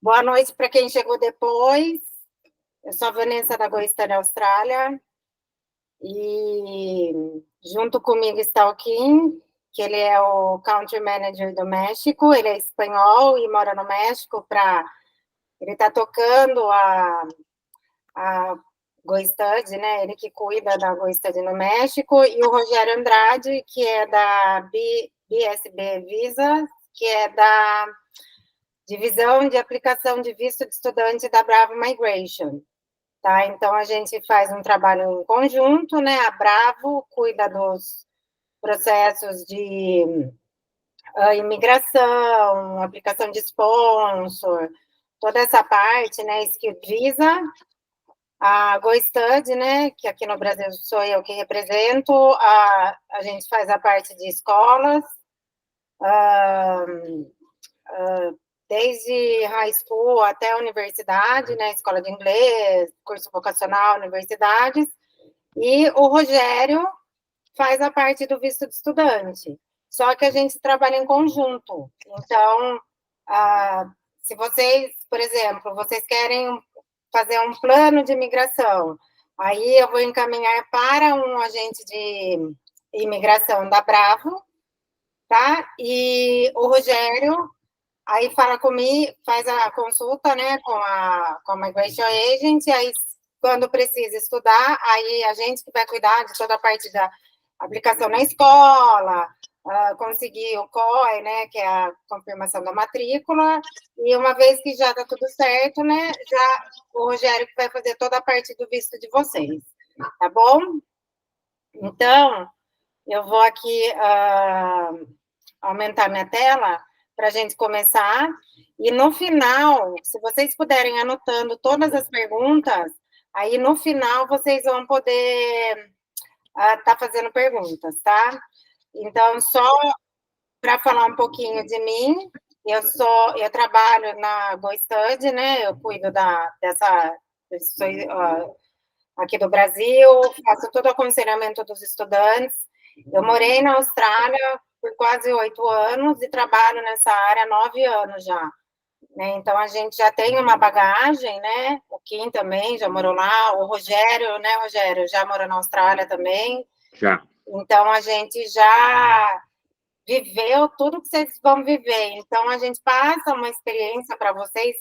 Boa noite para quem chegou depois. Eu sou a Vanessa da GoStudy Austrália e junto comigo está o Kim, que ele é o Country Manager do México. Ele é espanhol e mora no México. Ele está tocando a GoStudy, né? Ele que cuida da GoStudy no México. E o Rogério Andrade, que é da BSB Visa, que é da Divisão de Aplicação de Visto de Estudante da Bravo Migration. Tá? Então, a gente faz um trabalho em conjunto, né? A Bravo cuida dos processos de imigração, aplicação de sponsor, toda essa parte, né? Skill Visa, a GoStudy, né? Que aqui no Brasil sou eu que represento, a gente faz a parte de escolas, desde high school até a universidade, né? Escola de inglês, curso vocacional, universidades. E o Rogério faz a parte do visto de estudante. Só que a gente trabalha em conjunto. Então, se vocês, por exemplo, vocês querem fazer um plano de imigração, aí eu vou encaminhar para um agente de imigração da Bravo, tá? E o Rogério aí fala comigo, faz a consulta, né, com a Migration Agent, e aí quando precisa estudar, aí a gente que vai cuidar de toda a parte da aplicação na escola, conseguir o COI, né, que é a confirmação da matrícula, e uma vez que já está tudo certo, né, já o Rogério que vai fazer toda a parte do visto de vocês, tá bom? Então, eu vou aqui aumentar minha tela para a gente começar. E no final, se vocês puderem anotando todas as perguntas, aí no final vocês vão poder estar fazendo perguntas, tá? Então, só para falar um pouquinho de mim, eu trabalho na GoStudy, né? Eu cuido aqui do Brasil, faço todo o aconselhamento dos estudantes. Eu morei na Austrália por quase 8 anos e trabalho nessa área há 9 anos já. Né? Então, a gente já tem uma bagagem, né? O Kim também já morou lá, o Rogério, né, Rogério, já morou na Austrália também. Já. Então, a gente já viveu tudo que vocês vão viver. Então, a gente passa uma experiência para vocês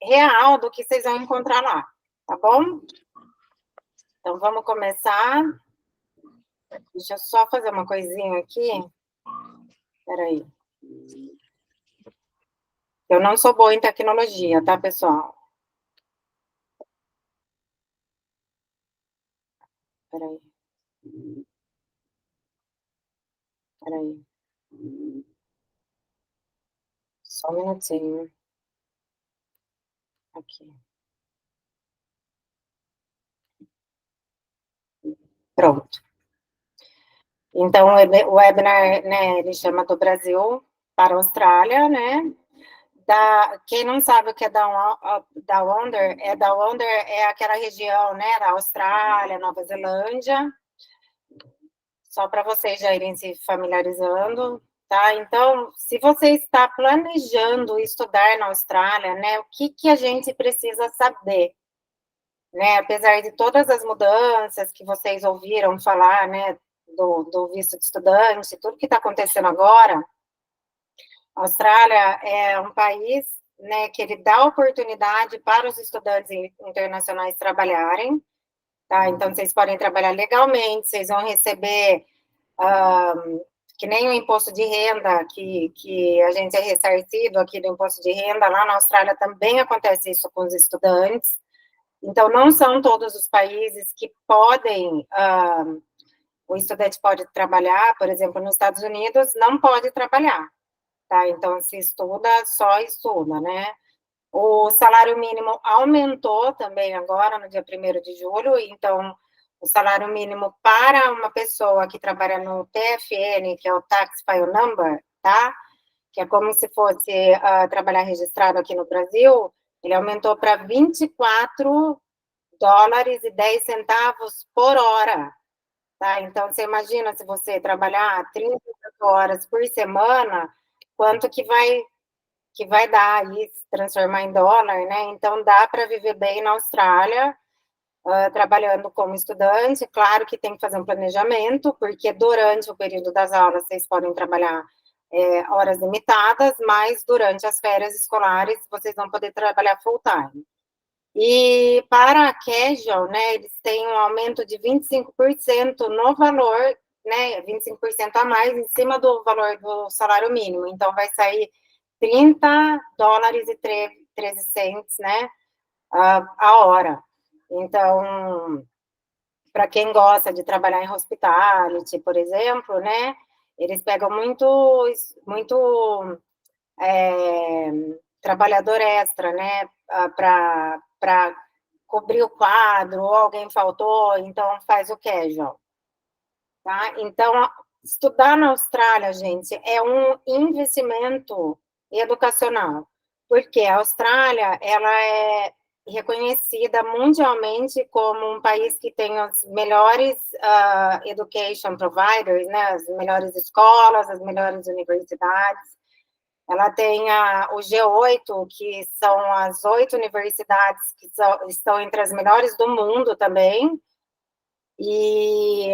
real do que vocês vão encontrar lá, tá bom? Então, vamos começar. Deixa eu só fazer uma coisinha aqui. Espera aí. Eu não sou boa em tecnologia, tá, pessoal? Espera aí. Espera aí. Só um minutinho. Aqui. Pronto. Então, o webinar, né, ele chama do Brasil para a Austrália, né? Quem não sabe o que é Down Under é aquela região, né, da Austrália, Nova Zelândia, só para vocês já irem se familiarizando, tá? Então, se você está planejando estudar na Austrália, né, o que a gente precisa saber? Né, apesar de todas as mudanças que vocês ouviram falar, né, do visto de estudante, tudo que está acontecendo agora, a Austrália é um país, né, que ele dá oportunidade para os estudantes internacionais trabalharem, tá? Então, vocês podem trabalhar legalmente, vocês vão receber, que nem o imposto de renda, que a gente é ressarcido aqui do imposto de renda, lá na Austrália também acontece isso com os estudantes. Então, não são todos os países que podem, o estudante pode trabalhar, por exemplo, nos Estados Unidos, não pode trabalhar, tá? Então, se estuda, só estuda, né? O salário mínimo aumentou também agora, no dia 1º de julho, então, o salário mínimo para uma pessoa que trabalha no TFN, que é o Tax File Number, tá? Que é como se fosse trabalhar registrado aqui no Brasil, ele aumentou para 24 dólares e 10 centavos por hora, tá? Então, você imagina se você trabalhar 38 horas por semana, quanto que que vai dar aí, se transformar em dólar, né? Então, dá para viver bem na Austrália, trabalhando como estudante. Claro que tem que fazer um planejamento, porque durante o período das aulas vocês podem trabalhar horas limitadas, mas durante as férias escolares vocês vão poder trabalhar full time. E para a casual, né, eles têm um aumento de 25% no valor, né, 25% a mais em cima do valor do salário mínimo. Então, vai sair $30,13, né, a hora. Então, para quem gosta de trabalhar em hospitality, por exemplo, né, eles pegam muito trabalhador extra, né, para cobrir o quadro, ou alguém faltou, então faz o casual, tá? Então, estudar na Austrália, gente, é um investimento educacional, porque a Austrália, ela é reconhecida mundialmente como um país que tem os melhores education providers, né, as melhores escolas, as melhores universidades. Ela tem o G8, que são as 8 universidades que estão entre as melhores do mundo também, e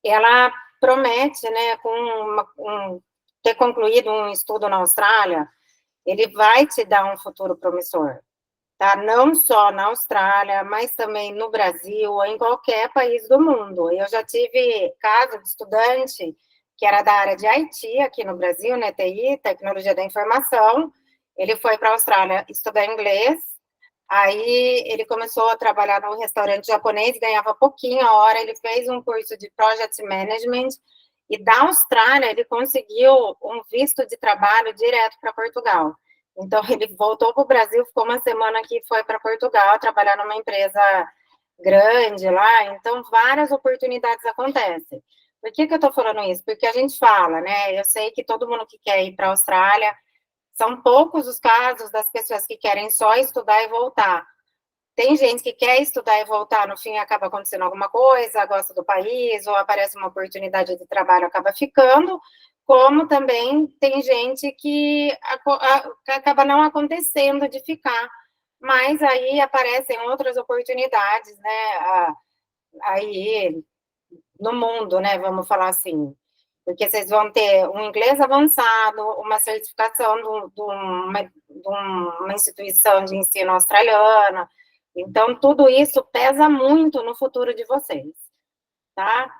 ela promete, né, ter concluído um estudo na Austrália, ele vai te dar um futuro promissor, tá? Não só na Austrália, mas também no Brasil ou em qualquer país do mundo. Eu já tive caso de estudante que era da área de IT aqui no Brasil, né, TI, Tecnologia da Informação. Ele foi para a Austrália estudar inglês, aí ele começou a trabalhar no restaurante japonês, ganhava pouquinho a hora, ele fez um curso de Project Management, e da Austrália ele conseguiu um visto de trabalho direto para Portugal. Então, ele voltou para o Brasil, ficou uma semana aqui e foi para Portugal trabalhar numa empresa grande lá. Então, várias oportunidades acontecem. Por que eu estou falando isso? Porque a gente fala, né? Eu sei que todo mundo que quer ir para a Austrália, são poucos os casos das pessoas que querem só estudar e voltar. Tem gente que quer estudar e voltar, no fim acaba acontecendo alguma coisa, gosta do país, ou aparece uma oportunidade de trabalho, acaba ficando, como também tem gente que acaba não acontecendo de ficar, mas aí aparecem outras oportunidades, né, aí no mundo, né, vamos falar assim, porque vocês vão ter um inglês avançado, uma certificação de uma instituição de ensino australiana. Então, tudo isso pesa muito no futuro de vocês, tá?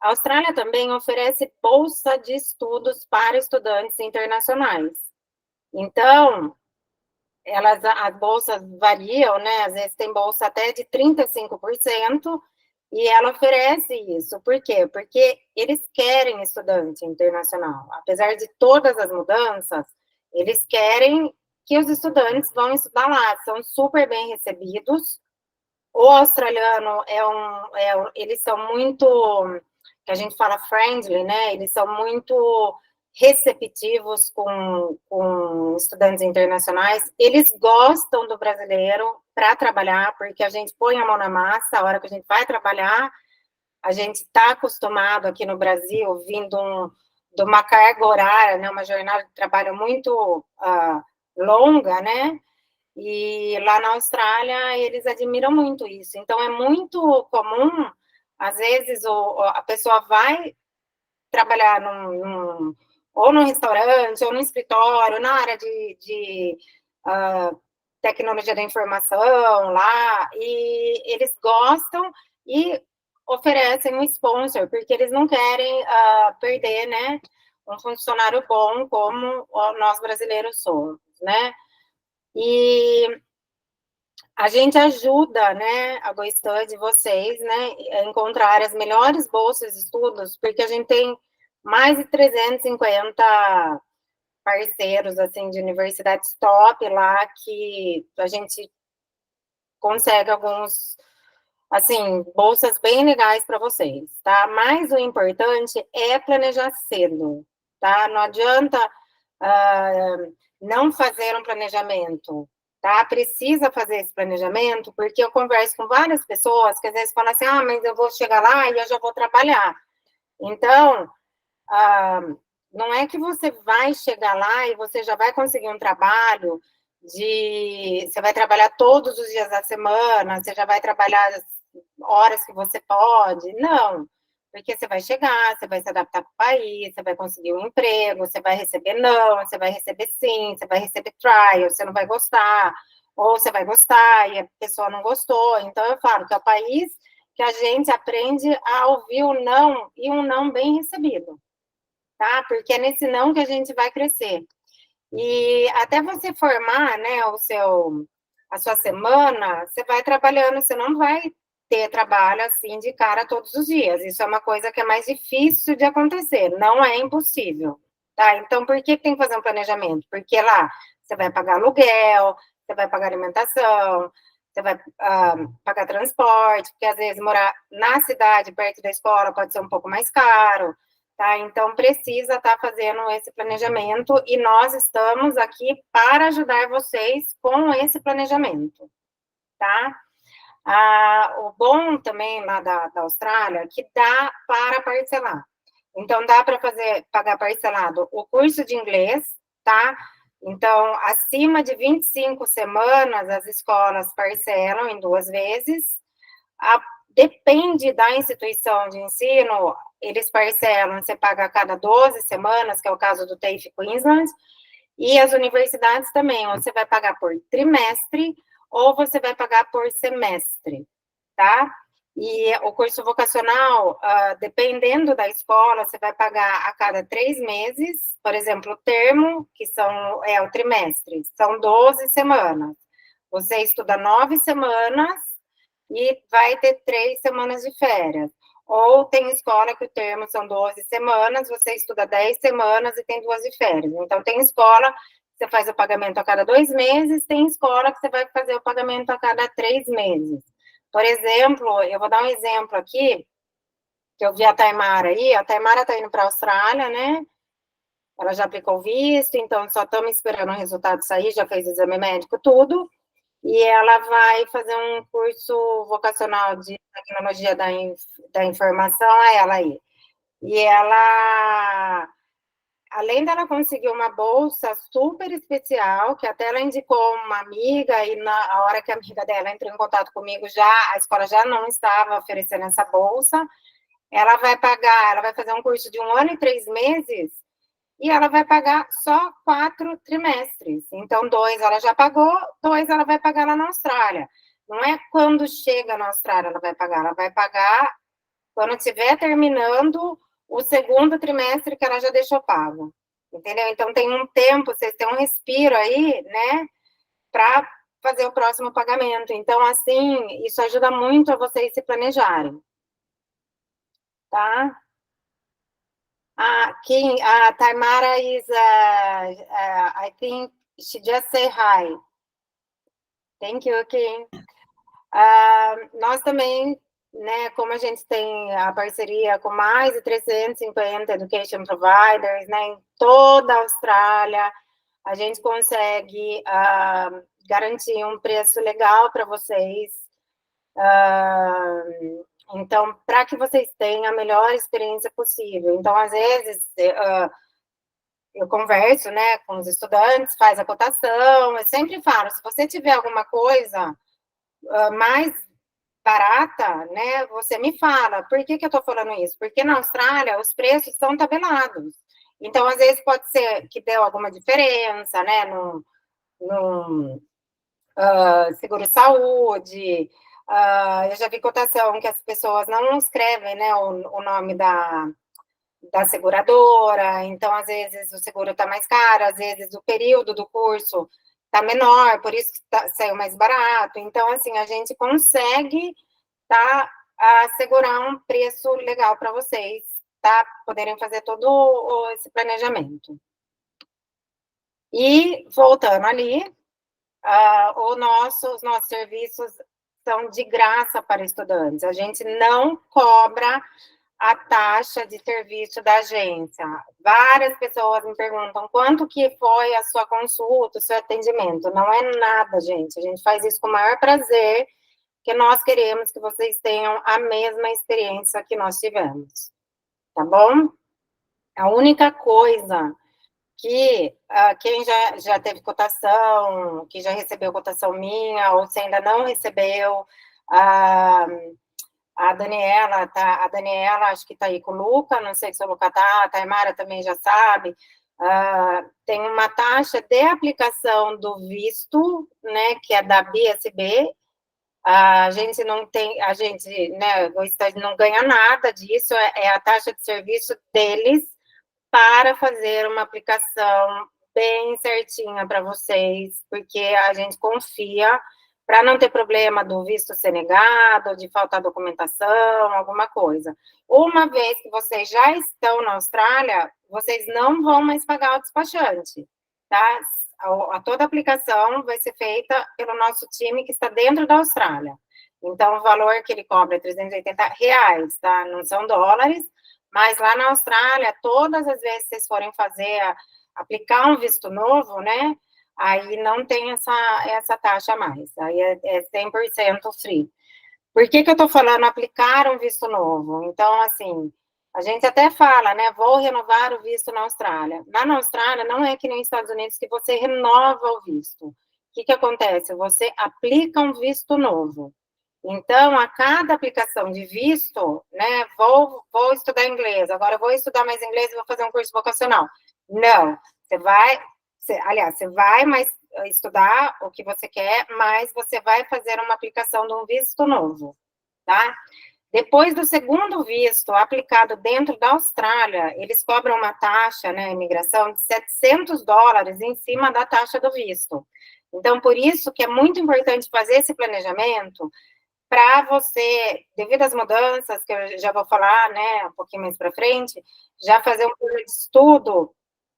A Austrália também oferece bolsa de estudos para estudantes internacionais. Então, as bolsas variam, né? Às vezes tem bolsa até de 35%, e ela oferece isso. Por quê? Porque eles querem estudante internacional. Apesar de todas as mudanças, eles querem que os estudantes vão estudar lá, são super bem recebidos. O australiano eles são muito, que a gente fala friendly, né? Eles são muito receptivos com estudantes internacionais. Eles gostam do brasileiro para trabalhar, porque a gente põe a mão na massa, a hora que a gente vai trabalhar, a gente está acostumado aqui no Brasil, vindo de uma carga horária, né? Uma jornada de trabalho muito longa, né? E lá na Austrália, eles admiram muito isso. Então, é muito comum, às vezes, a pessoa vai trabalhar ou num restaurante, ou num escritório, na área de tecnologia da informação lá, e eles gostam e oferecem um sponsor, porque eles não querem perder, né, um funcionário bom como nós brasileiros somos, né? E a gente ajuda, né, a GoStudy, vocês, né, a encontrar as melhores bolsas de estudos, porque a gente tem mais de 350 parceiros, assim, de universidades top lá, que a gente consegue alguns, assim, bolsas bem legais para vocês, tá? Mas o importante é planejar cedo, tá? Não adianta não fazer um planejamento, tá? Precisa fazer esse planejamento, porque eu converso com várias pessoas que às vezes falam assim, mas eu vou chegar lá e eu já vou trabalhar. Então, Não é que você vai chegar lá e você já vai conseguir um trabalho você vai trabalhar todos os dias da semana, você já vai trabalhar as horas que você pode. Não, porque você vai chegar, você vai se adaptar para o país, você vai conseguir um emprego, você vai receber não, você vai receber sim, você vai receber trial, você não vai gostar, ou você vai gostar e a pessoa não gostou. Então, eu falo que é o país que a gente aprende a ouvir o não e um não bem recebido, tá? Porque é nesse não que a gente vai crescer. E até você formar, né, a sua semana, você vai trabalhando, você não vai ter trabalho assim de cara todos os dias. Isso é uma coisa que é mais difícil de acontecer, não é impossível, tá? Então, por que tem que fazer um planejamento? Porque lá você vai pagar aluguel, você vai pagar alimentação, você vai pagar transporte, porque às vezes morar na cidade, perto da escola, pode ser um pouco mais caro. Tá? Então, precisa estar fazendo esse planejamento e nós estamos aqui para ajudar vocês com esse planejamento, tá? O bom também lá da Austrália é que dá para parcelar. Então, dá para pagar parcelado o curso de inglês, tá? Então, acima de 25 semanas, as escolas parcelam em 2 vezes. A, Depende da instituição de ensino, eles parcelam, você paga a cada 12 semanas, que é o caso do TAFE Queensland, e as universidades também, ou você vai pagar por trimestre, ou você vai pagar por semestre, tá? E o curso vocacional, dependendo da escola, você vai pagar a cada 3 meses, por exemplo, o termo, que é o trimestre, são 12 semanas. Você estuda 9 semanas, e vai ter 3 semanas de férias. Ou tem escola que o termo são 12 semanas, você estuda 10 semanas e tem 2 de férias. Então, tem escola que você faz o pagamento a cada 2 meses, tem escola que você vai fazer o pagamento a cada 3 meses. Por exemplo, eu vou dar um exemplo aqui, que eu vi a Taimara aí, a Taimara está indo para a Austrália, né? Ela já aplicou o visto, então só estamos esperando o resultado sair, já fez o exame médico, tudo. E ela vai fazer um curso vocacional de tecnologia da informação, é ela aí. E ela, além dela conseguir uma bolsa super especial, que até ela indicou uma amiga, e na hora que a amiga dela entrou em contato comigo, a escola já não estava oferecendo essa bolsa, ela vai fazer um curso de 1 ano e 3 meses, e ela vai pagar só 4 trimestres. Então, 2 ela já pagou, 2 ela vai pagar lá na Austrália. Não é quando chega na Austrália ela vai pagar quando estiver terminando o segundo trimestre que ela já deixou pago. Entendeu? Então, tem um tempo, vocês têm um respiro aí, né, para fazer o próximo pagamento. Então, assim, isso ajuda muito a vocês se planejarem. Tá? Taimara is, I think she just say hi. Thank you, Kim. Nós também, né, como a gente tem a parceria com mais de 350 education providers, né, em toda a Austrália, a gente consegue garantir um preço legal para vocês. Então, para que vocês tenham a melhor experiência possível. Então, às vezes, eu converso, né, com os estudantes, faz a cotação, eu sempre falo, se você tiver alguma coisa mais barata, né, você me fala. Por que eu estou falando isso? Porque na Austrália os preços são tabelados. Então, às vezes, pode ser que deu alguma diferença, né, no seguro-saúde. Eu já vi cotação que as pessoas não escrevem, né, o nome da seguradora, então às vezes o seguro está mais caro, às vezes o período do curso está menor, por isso que saiu mais barato. Então, assim, a gente consegue assegurar um preço legal para vocês, tá? Poderem fazer todo esse planejamento. E, voltando ali, os nossos serviços são de graça para estudantes. A gente não cobra a taxa de serviço da agência. Várias pessoas me perguntam quanto que foi a sua consulta, o seu atendimento. Não é nada, gente. A gente faz isso com o maior prazer, porque nós queremos que vocês tenham a mesma experiência que nós tivemos. Tá bom? A única coisa que quem já teve cotação, que já recebeu cotação minha, ou se ainda não recebeu, a Daniela, tá, a Daniela acho que está aí com o Luca, não sei se o Luca tá, a Taimara também já sabe, tem uma taxa de aplicação do visto, né, que é da BSB, a gente não tem, a gente, né, o Estado não ganha nada disso, é a taxa de serviço deles para fazer uma aplicação bem certinha para vocês, porque a gente confia para não ter problema do visto ser negado, de faltar documentação, alguma coisa. Uma vez que vocês já estão na Austrália, vocês não vão mais pagar o despachante, tá? Toda a aplicação vai ser feita pelo nosso time que está dentro da Austrália. Então, o valor que ele cobra é R$ 380, tá? Não são dólares, mas lá na Austrália, todas as vezes que vocês forem aplicar um visto novo, né? Aí não tem essa taxa a mais. Aí é 100% free. Por que eu estou falando aplicar um visto novo? Então, assim, a gente até fala, né? Vou renovar o visto na Austrália. Lá na Austrália, não é que nem nos Estados Unidos que você renova o visto. O que acontece? Você aplica um visto novo. Então, a cada aplicação de visto, né, vou estudar inglês, agora vou estudar mais inglês e vou fazer um curso vocacional. Não, você vai mais estudar o que você quer, mas você vai fazer uma aplicação de um visto novo, tá? Depois do segundo visto aplicado dentro da Austrália, eles cobram uma taxa, né, imigração, de $700 em cima da taxa do visto. Então, por isso que é muito importante fazer esse planejamento, para você, devido às mudanças, que eu já vou falar, né, um pouquinho mais para frente, já fazer um plano de estudo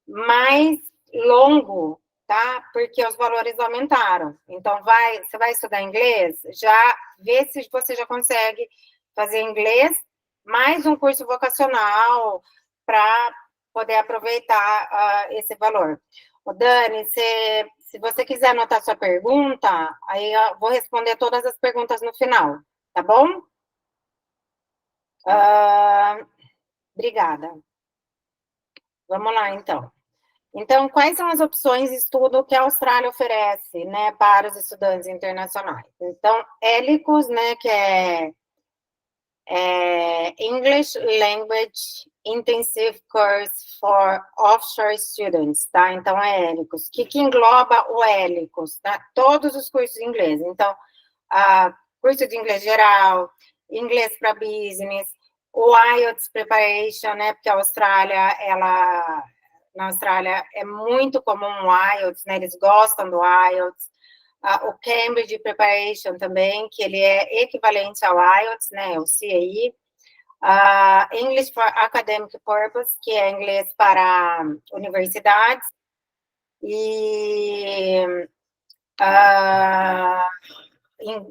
mais longo, tá? Porque os valores aumentaram. Então, você vai estudar inglês, já vê se você já consegue fazer inglês, mais um curso vocacional para poder aproveitar esse valor. O Dani, se você quiser anotar sua pergunta, aí eu vou responder todas as perguntas no final, tá bom? Obrigada. Vamos lá, então. Então, quais são as opções de estudo que a Austrália oferece, né, para os estudantes internacionais? Então, ELICOS, né, que é English Language Intensive Course for Offshore Students, tá? Então, é ELICOS. O que engloba o ELICOS? Tá? Todos os cursos de inglês. Então, curso de inglês geral, inglês para business, o IELTS Preparation, né? Porque a Austrália, na Austrália é muito comum o IELTS, né? Eles gostam do IELTS. O Cambridge Preparation também, que ele é equivalente ao IELTS, né, o CAE. English for Academic Purpose, que é inglês para universidades. E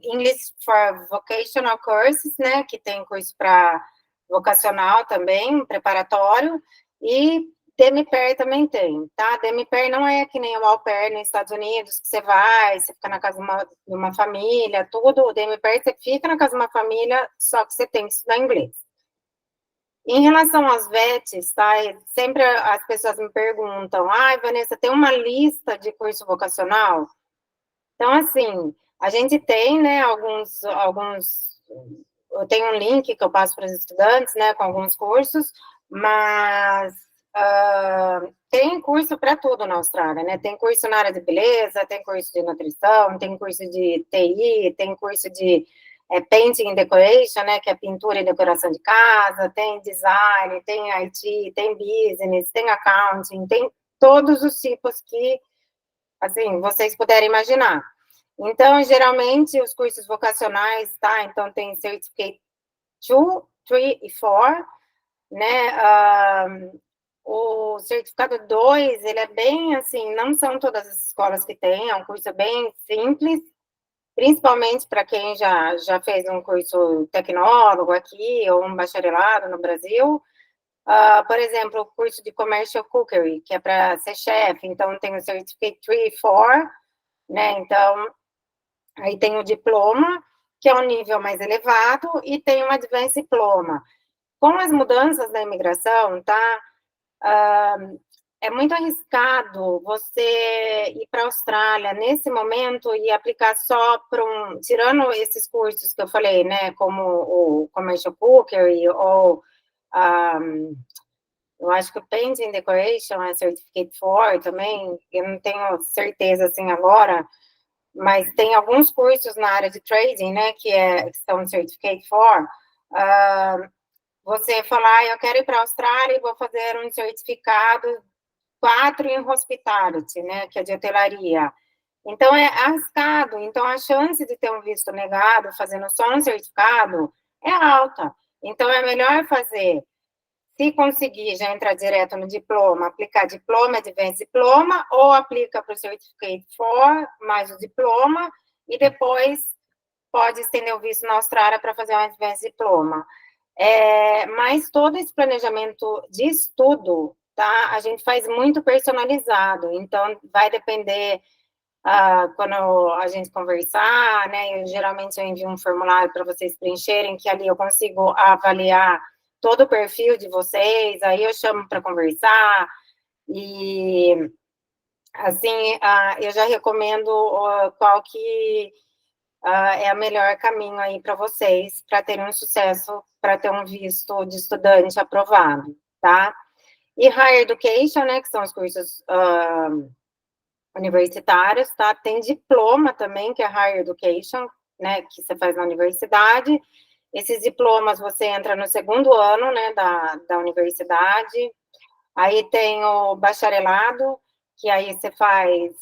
English for Vocational Courses, né, que tem curso para vocacional também, preparatório. E Demi-Pair também tem, tá? Demi-Pair não é que nem o Au Pair nos Estados Unidos, que você fica na casa de uma família, tudo. O Demi-Pair, você fica na casa de uma família, só que você tem que estudar inglês. Em relação aos VETs, tá? Sempre as pessoas me perguntam, Vanessa, tem uma lista de curso vocacional? Então, assim, a gente tem, né, eu tenho um link que eu passo para os estudantes, né, com alguns cursos, mas tem curso para tudo na Austrália, né? Tem curso na área de beleza, tem curso de nutrição, tem curso de TI, tem curso de painting and decoration, né? Que é pintura e decoração de casa, tem design, tem IT, tem business, tem accounting, tem todos os tipos que, assim, vocês puderem imaginar. Então, geralmente, os cursos vocacionais, tá? Então, tem Certificate 2, 3 e 4, né? O certificado 2, ele é bem, assim, não são todas as escolas que tem, é um curso bem simples, principalmente para quem já fez um curso tecnólogo aqui, ou um bacharelado no Brasil. Por exemplo, o curso de Commercial Cookery, que é para ser chefe, então tem o Certificate 3 e 4, né? Então, aí tem o diploma, que é um nível mais elevado, e tem o Advanced Diploma. Com as mudanças da imigração, tá? é muito arriscado você ir para a Austrália nesse momento e aplicar só para tirando esses cursos que eu falei, né, como o Commercial Cookery ou eu acho que o Painting Decoration é Certificate for também, eu não tenho certeza assim agora, mas tem alguns cursos na área de trading, né, que são Certificate for, você falar, eu quero ir para a Austrália e vou fazer um certificado 4 em hospitality, né, que é de hotelaria. Então, é arriscado. Então, a chance de ter um visto negado fazendo só um certificado é alta. Então, é melhor fazer, se conseguir já entrar direto no diploma, aplicar diploma, advanced diploma, ou aplica para o Certificate for, mais o diploma, e depois pode estender o visto na Austrália para fazer um advanced diploma. Mas todo esse planejamento de estudo, tá? A gente faz muito personalizado, então vai depender quando a gente conversar, né? Geralmente eu envio um formulário para vocês preencherem, que ali eu consigo avaliar todo o perfil de vocês, aí eu chamo para conversar, e assim, eu já recomendo qual que é o melhor caminho aí para vocês, para terem um sucesso, para ter um visto de estudante aprovado, tá? E Higher Education, né, que são os cursos universitários, tá? Tem diploma também, que é Higher Education, né, que você faz na universidade. Esses diplomas você entra no segundo ano, né, da universidade. Aí tem o bacharelado, que aí você faz,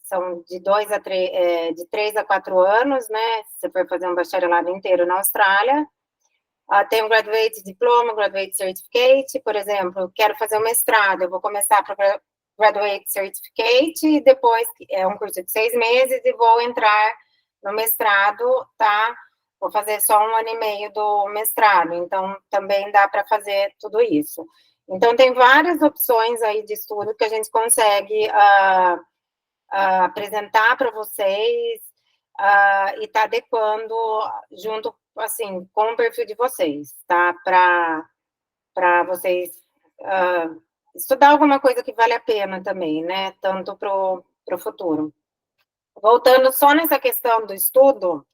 são de 3 a 4 anos, né? Se você for fazer um bacharelado inteiro na Austrália. Tem o Graduate Diploma, Graduate Certificate, por exemplo, quero fazer um mestrado, eu vou começar para Graduate Certificate, e depois é um curso de 6 meses, e vou entrar no mestrado, tá? Vou fazer só 1 ano e meio do mestrado, então também dá para fazer tudo isso. Então, tem várias opções aí de estudo que a gente consegue apresentar para vocês e está adequando junto, assim, com o perfil de vocês, tá? Para vocês estudar alguma coisa que vale a pena também, né? Tanto para o futuro. Voltando só nessa questão do estudo,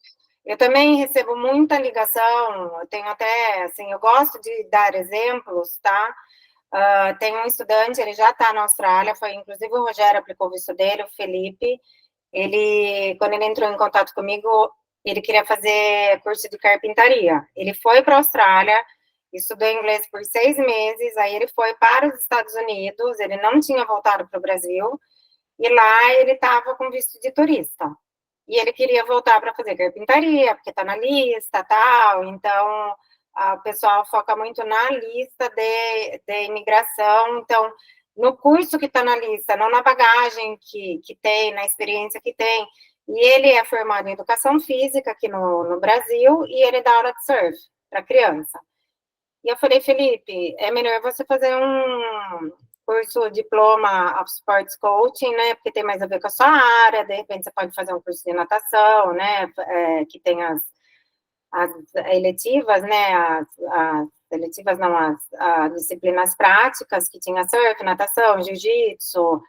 eu também recebo muita ligação, eu tenho até, assim, eu gosto de dar exemplos, tá? Tem um estudante, ele já está na Austrália, foi inclusive o Rogério aplicou o visto dele, o Felipe. Quando ele entrou em contato comigo, ele queria fazer curso de carpintaria. Ele foi para a Austrália, estudou inglês por 6 meses, aí ele foi para os Estados Unidos, ele não tinha voltado para o Brasil, e lá ele estava com visto de turista. E ele queria voltar para fazer carpintaria, porque está na lista, tal, então o pessoal foca muito na lista de imigração, então, no curso que está na lista, não na bagagem que tem, na experiência que tem. E ele é formado em educação física aqui no Brasil, e ele dá aula de surf para criança. E eu falei, Felipe, é melhor você fazer um curso diploma of sports coaching, né? Porque tem mais a ver com a sua área. De repente, você pode fazer um curso de natação, né? Que tem as eletivas, né? As eletivas, não, as disciplinas práticas, que tinha surf, natação, jiu-jitsu,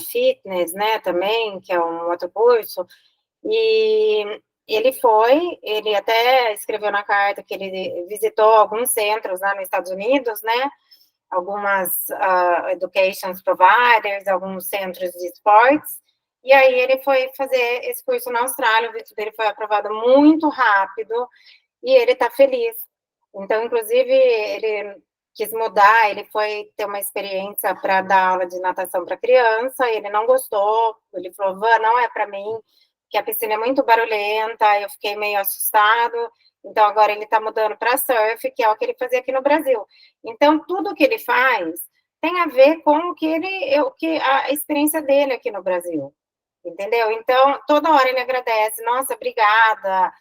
fitness, né? Também, que é um outro curso. E ele até escreveu na carta que ele visitou alguns centros lá nos Estados Unidos, né? Algumas education providers, alguns centros de esportes, e aí ele foi fazer esse curso na Austrália, o visto dele foi aprovado muito rápido, e ele está feliz. Então, inclusive, ele quis mudar, ele foi ter uma experiência para dar aula de natação para criança, ele não gostou, ele falou, Van, não é para mim, que a piscina é muito barulhenta, eu fiquei meio assustado, então agora ele está mudando para surf, que é o que ele fazia aqui no Brasil. Então, tudo que ele faz tem a ver com a experiência dele aqui no Brasil, entendeu? Então, toda hora ele agradece, nossa, obrigada,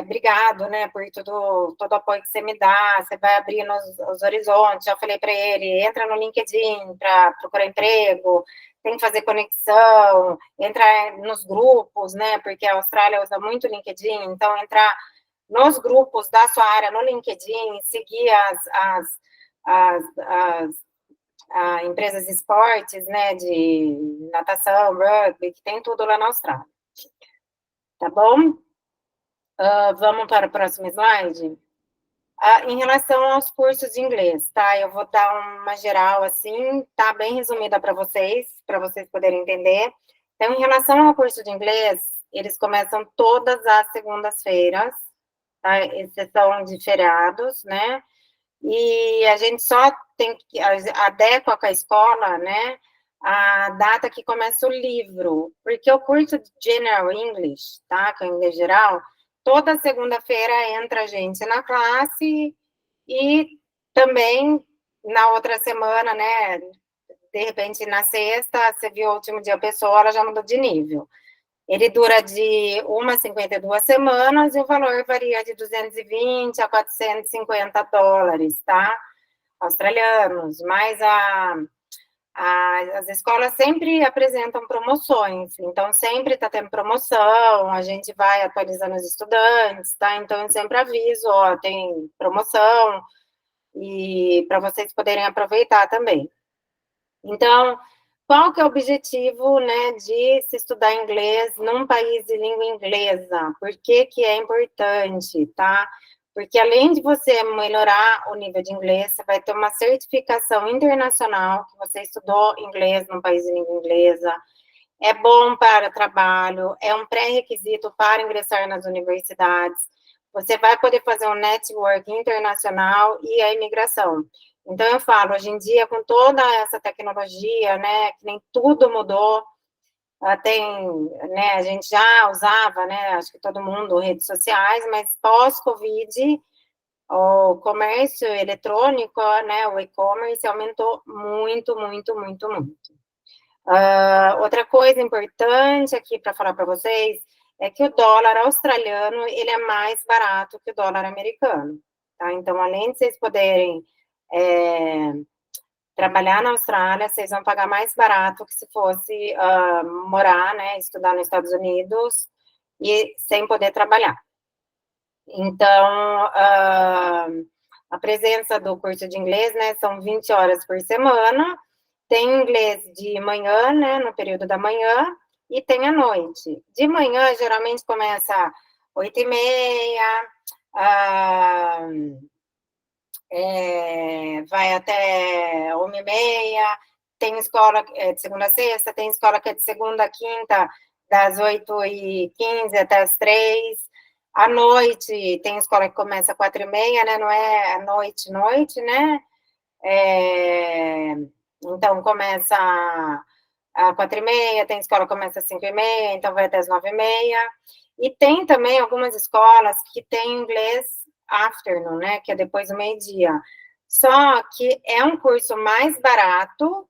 obrigado, né, por todo o apoio que você me dá, você vai abrindo os horizontes, já falei para ele, entra no LinkedIn para procurar emprego, tem que fazer conexão, entrar nos grupos, né, porque a Austrália usa muito o LinkedIn, então entrar nos grupos da sua área no LinkedIn, seguir as empresas de esportes, né, de natação, rugby, que tem tudo lá na Austrália. Tá bom? Vamos para o próximo slide? Em relação aos cursos de inglês, tá? Eu vou dar uma geral, assim, tá? Bem resumida para vocês poderem entender. Então, em relação ao curso de inglês, eles começam todas as segundas-feiras, tá? Exceção de feriados, né? E a gente só tem que adequa com a escola, né? A data que começa o livro, porque o curso de General English, tá? Que é o inglês geral, toda segunda-feira entra a gente na classe e também na outra semana, né? De repente, na sexta, você viu o último dia a pessoa, ela já mudou de nível. Ele dura de 1 a 52 semanas e o valor varia de 220 a 450 dólares, tá? Australianos. Mas as escolas sempre apresentam promoções, então sempre está tendo promoção, a gente vai atualizando os estudantes, tá? Então eu sempre aviso, ó, tem promoção, e para vocês poderem aproveitar também. Então, qual que é o objetivo, né, de se estudar inglês num país de língua inglesa? Por que que é importante, tá? Porque além de você melhorar o nível de inglês, você vai ter uma certificação internacional que você estudou inglês num país de língua inglesa. É bom para trabalho, é um pré-requisito para ingressar nas universidades. Você vai poder fazer um network internacional e a imigração. Então, eu falo, hoje em dia, com toda essa tecnologia, né, que nem tudo mudou, né, a gente já usava, né, acho que todo mundo, redes sociais, mas pós-Covid, o comércio eletrônico, né, o e-commerce aumentou muito, muito, muito, muito. Outra coisa importante aqui para falar para vocês é que o dólar australiano, ele é mais barato que o dólar americano, tá? Então, além de vocês poderem trabalhar na Austrália, vocês vão pagar mais barato que se fosse morar, né, estudar nos Estados Unidos e sem poder trabalhar. Então, a presença do curso de inglês, né, são 20 horas por semana, tem inglês de manhã, né, no período da manhã, e tem à noite. De manhã, geralmente começa 8h30, vai até 1h30, tem escola de segunda a sexta, tem escola que é de segunda a quinta, das 8h15 até as 3h. À noite, tem escola que começa às 4h30, né, não é noite, né, então começa às 4h30, tem escola que começa às 5h30, então vai até as 9h30, e tem também algumas escolas que tem inglês afternoon, né, que é depois do meio-dia, só que é um curso mais barato,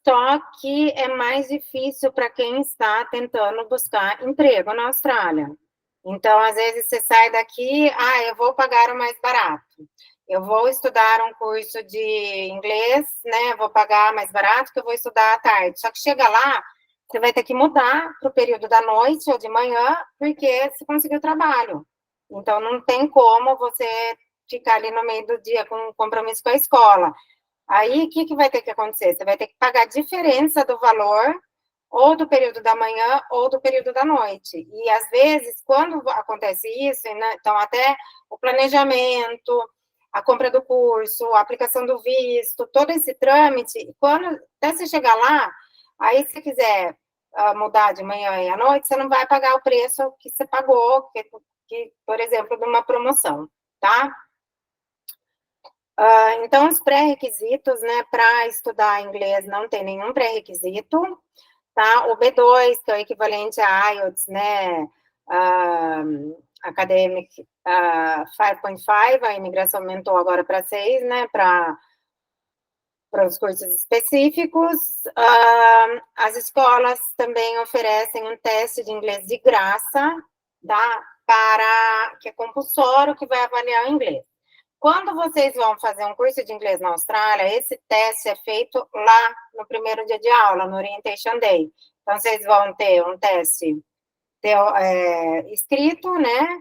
só que é mais difícil para quem está tentando buscar emprego na Austrália. Então, às vezes, você sai daqui, eu vou pagar o mais barato. Eu vou estudar um curso de inglês, né? Vou pagar mais barato, que eu vou estudar à tarde. Só que chega lá, você vai ter que mudar para o período da noite ou de manhã, porque você conseguiu trabalho. Então, não tem como você ficar ali no meio do dia com um compromisso com a escola. Aí, o que vai ter que acontecer? Você vai ter que pagar a diferença do valor ou do período da manhã ou do período da noite. E, às vezes, quando acontece isso, né, então, até o planejamento, a compra do curso, a aplicação do visto, todo esse trâmite, quando até você chegar lá, aí, se você quiser mudar de manhã e à noite, você não vai pagar o preço que você pagou, por exemplo, de uma promoção, tá? Então, os pré-requisitos, né, para estudar inglês não tem nenhum pré-requisito, tá? O B2, que é o equivalente a IELTS, né, Academic 5.5, a imigração aumentou agora para 6, né, para os cursos específicos. As escolas também oferecem um teste de inglês de graça, tá? Que é compulsório, que vai avaliar o inglês. Quando vocês vão fazer um curso de inglês na Austrália, esse teste é feito lá no primeiro dia de aula, no Orientation Day. Então, vocês vão ter um teste escrito, né?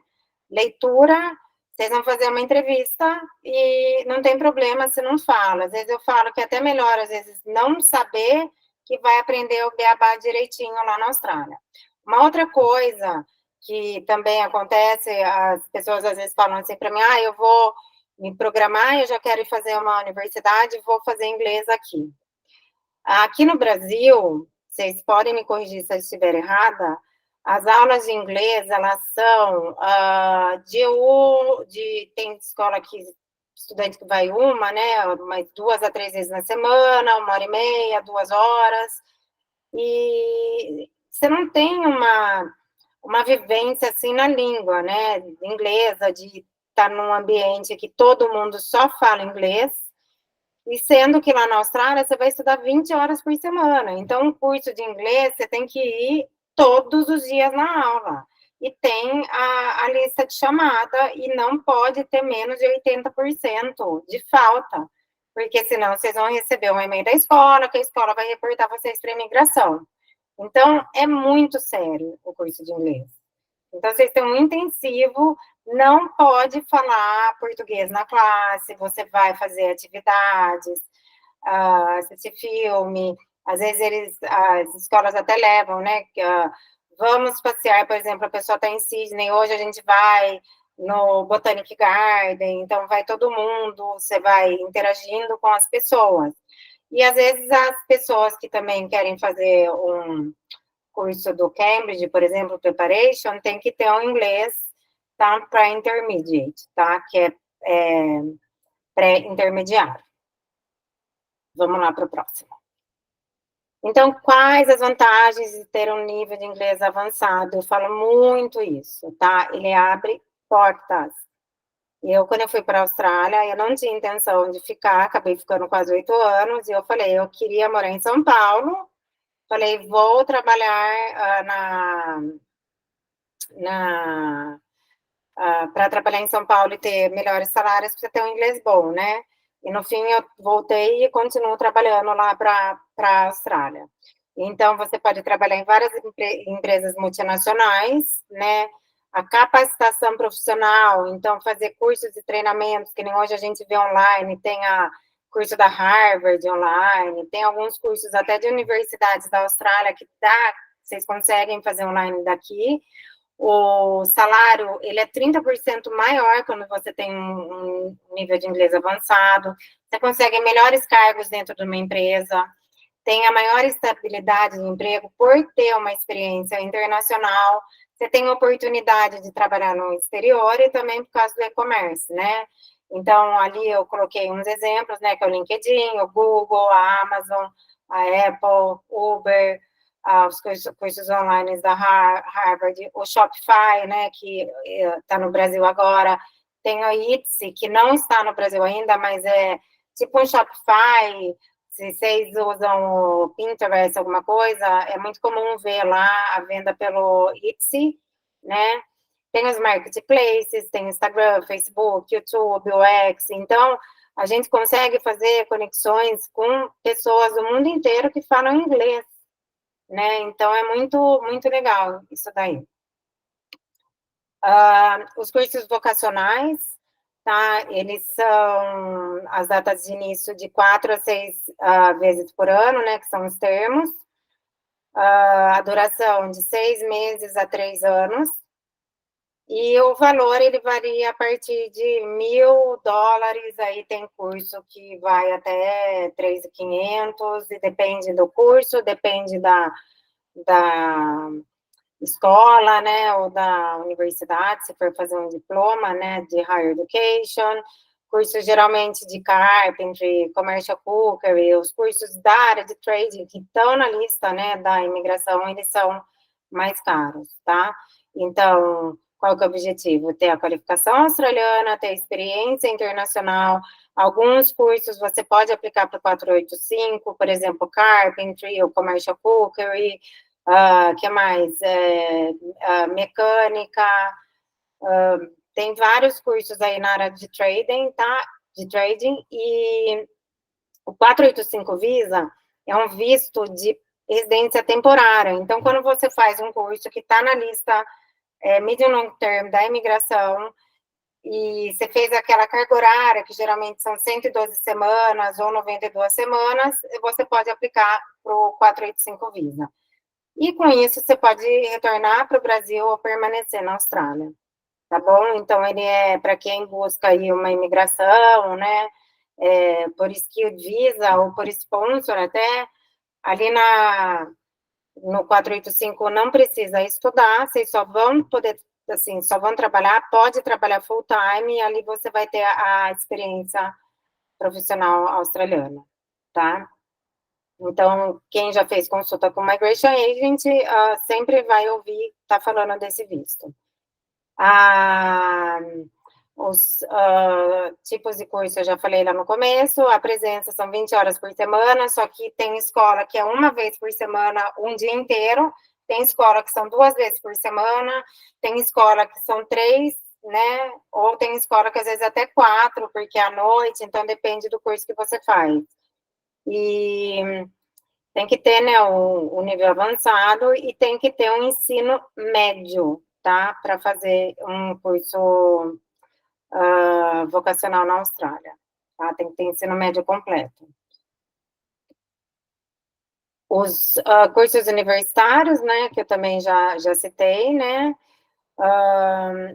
Leitura, vocês vão fazer uma entrevista e não tem problema se não fala. Às vezes eu falo que é até melhor, às vezes, não saber que vai aprender o beabá direitinho lá na Austrália. Uma outra coisa que também acontece, as pessoas às vezes falam assim para mim, eu vou me programar, eu já quero ir fazer uma universidade, vou fazer inglês aqui. Aqui no Brasil, vocês podem me corrigir se eu estiver errada, as aulas de inglês, elas são tem escola que estudante que vai né, umas 2 a 3 vezes na semana, 1h30, 2 horas, e você não tem uma vivência, assim, na língua, né, inglesa, de estar num ambiente que todo mundo só fala inglês, e sendo que lá na Austrália você vai estudar 20 horas por semana. Então, um curso de inglês você tem que ir todos os dias na aula. E tem a lista de chamada e não pode ter menos de 80% de falta. Porque senão vocês vão receber um e-mail da escola, que a escola vai reportar vocês para a imigração. Então, é muito sério o curso de inglês. Então, vocês têm um intensivo, não pode falar português na classe, você vai fazer atividades, assistir filme, às vezes as escolas até levam, né, vamos passear, por exemplo, a pessoa está em Sydney, hoje a gente vai no Botanic Garden, então vai todo mundo, você vai interagindo com as pessoas. E às vezes as pessoas que também querem fazer um curso do Cambridge, por exemplo, Preparation, tem que ter um inglês, tá, para intermediate, tá, que é pré-intermediário. Vamos lá para o próximo. Então, quais as vantagens de ter um nível de inglês avançado? Eu falo muito isso, tá? Ele abre portas. Quando eu fui para a Austrália, eu não tinha intenção de ficar, acabei ficando quase 8 anos, e eu falei, eu queria morar em São Paulo, falei, vou trabalhar para trabalhar em São Paulo e ter melhores salários, precisa ter um inglês bom, né? E no fim eu voltei e continuo trabalhando lá para a Austrália. Então, você pode trabalhar em várias empresas multinacionais, né? A capacitação profissional, então, fazer cursos e treinamentos, que nem hoje a gente vê online, tem a curso da Harvard online, tem alguns cursos até de universidades da Austrália que vocês conseguem fazer online daqui. O salário, ele é 30% maior quando você tem um nível de inglês avançado, você consegue melhores cargos dentro de uma empresa, tem a maior estabilidade de emprego por ter uma experiência internacional, você tem oportunidade de trabalhar no exterior e também por causa do e-commerce, né? Então, ali eu coloquei uns exemplos, né, que é o LinkedIn, o Google, a Amazon, a Apple, Uber, os cursos online da Harvard, o Shopify, né, que está no Brasil agora, tem a Etsy, que não está no Brasil ainda, mas é tipo um Shopify. Se vocês usam o Pinterest, alguma coisa, é muito comum ver lá a venda pelo Etsy, né? Tem os marketplaces, tem Instagram, Facebook, YouTube, o X. Então, a gente consegue fazer conexões com pessoas do mundo inteiro que falam inglês, né? Então, é muito, muito legal isso daí. Os cursos vocacionais, tá? Eles são as datas de início de 4 a 6 vezes por ano, né? Que são os termos. A duração de 6 meses a 3 anos. E o valor, ele varia a partir de $1.000, aí tem curso que vai até 3.500, e depende do curso, depende da escola, né, ou da universidade, se for fazer um diploma, né, de Higher Education, cursos geralmente de Carpentry, Commercial Cookery, os cursos da área de trading que estão na lista, né, da imigração, eles são mais caros, tá? Então, qual que é o objetivo? Ter a qualificação australiana, ter experiência internacional. Alguns cursos você pode aplicar para o 485, por exemplo, Carpentry ou Commercial Cookery, que mais? Mecânica, tem vários cursos aí na área de trading, tá? De trading, e o 485 Visa é um visto de residência temporária. Então, quando você faz um curso que está na lista medium long term da imigração, e você fez aquela carga horária, que geralmente são 112 semanas ou 92 semanas, você pode aplicar para o 485 Visa. E com isso, você pode retornar para o Brasil ou permanecer na Austrália, tá bom? Então, ele é para quem busca aí uma imigração, né? Por Skilled Visa ou por sponsor até, ali no 485 não precisa estudar, vocês só vão poder, assim, só vão trabalhar, pode trabalhar full time, e ali você vai ter a experiência profissional australiana, tá? Então, quem já fez consulta com Migration Agent, sempre vai ouvir tá falando desse visto. Os tipos de curso eu já falei lá no começo, a presença são 20 horas por semana, só que tem escola que é uma vez por semana, um dia inteiro, tem escola que são 2 vezes por semana, tem escola que são 3, né, ou tem escola que às vezes até 4, porque é à noite, então depende do curso que você faz. E tem que ter, né, o nível avançado e tem que ter um ensino médio, tá, para fazer um curso vocacional na Austrália, tá? Tem que ter ensino médio completo. Os cursos universitários, né, que eu também já citei, né,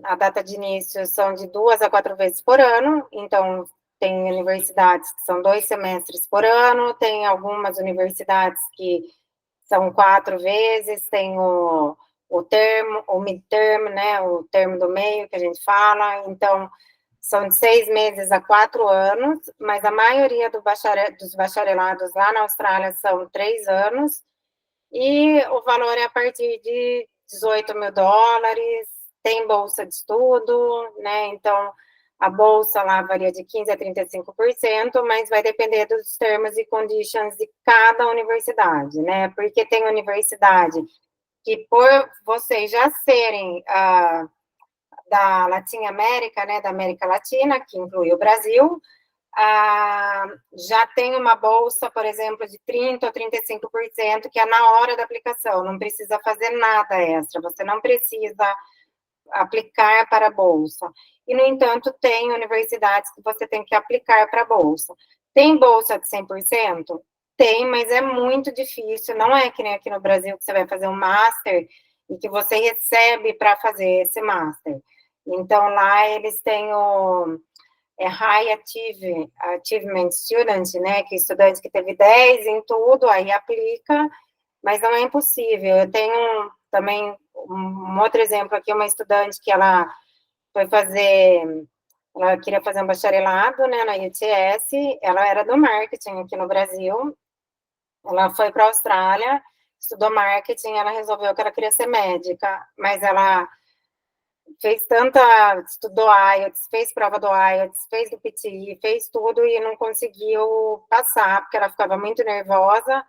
a data de início são de 2 a 4 vezes por ano, então tem universidades que são 2 semestres por ano, tem algumas universidades que são 4 vezes, tem o termo, o midterm, né, o termo do meio que a gente fala, então são de 6 meses a 4 anos, mas a maioria dos bacharelados lá na Austrália são 3 anos, e o valor é a partir de $18.000, tem bolsa de estudo, né, então a bolsa lá varia de 15% a 35%, mas vai depender dos termos e conditions de cada universidade, né, porque tem universidade que por vocês já serem da Latin América, né, da América Latina, que inclui o Brasil, já tem uma bolsa, por exemplo, de 30% ou 35%, que é na hora da aplicação, não precisa fazer nada extra, você não precisa aplicar para a bolsa. E, no entanto, tem universidades que você tem que aplicar para a bolsa. Tem bolsa de 100%? Tem, mas é muito difícil, não é que nem aqui no Brasil, que você vai fazer um master e que você recebe para fazer esse master. Então, lá eles têm o High Achievement Student, né, que é estudante que teve 10 em tudo, aí aplica, mas não é impossível. Eu tenho também um outro exemplo aqui, uma estudante que ela queria fazer um bacharelado, né, na UTS, ela era do marketing aqui no Brasil, ela foi para a Austrália, estudou marketing, ela resolveu que ela queria ser médica, mas ela estudou IELTS, fez prova do IELTS, fez do PTE, fez tudo e não conseguiu passar, porque ela ficava muito nervosa,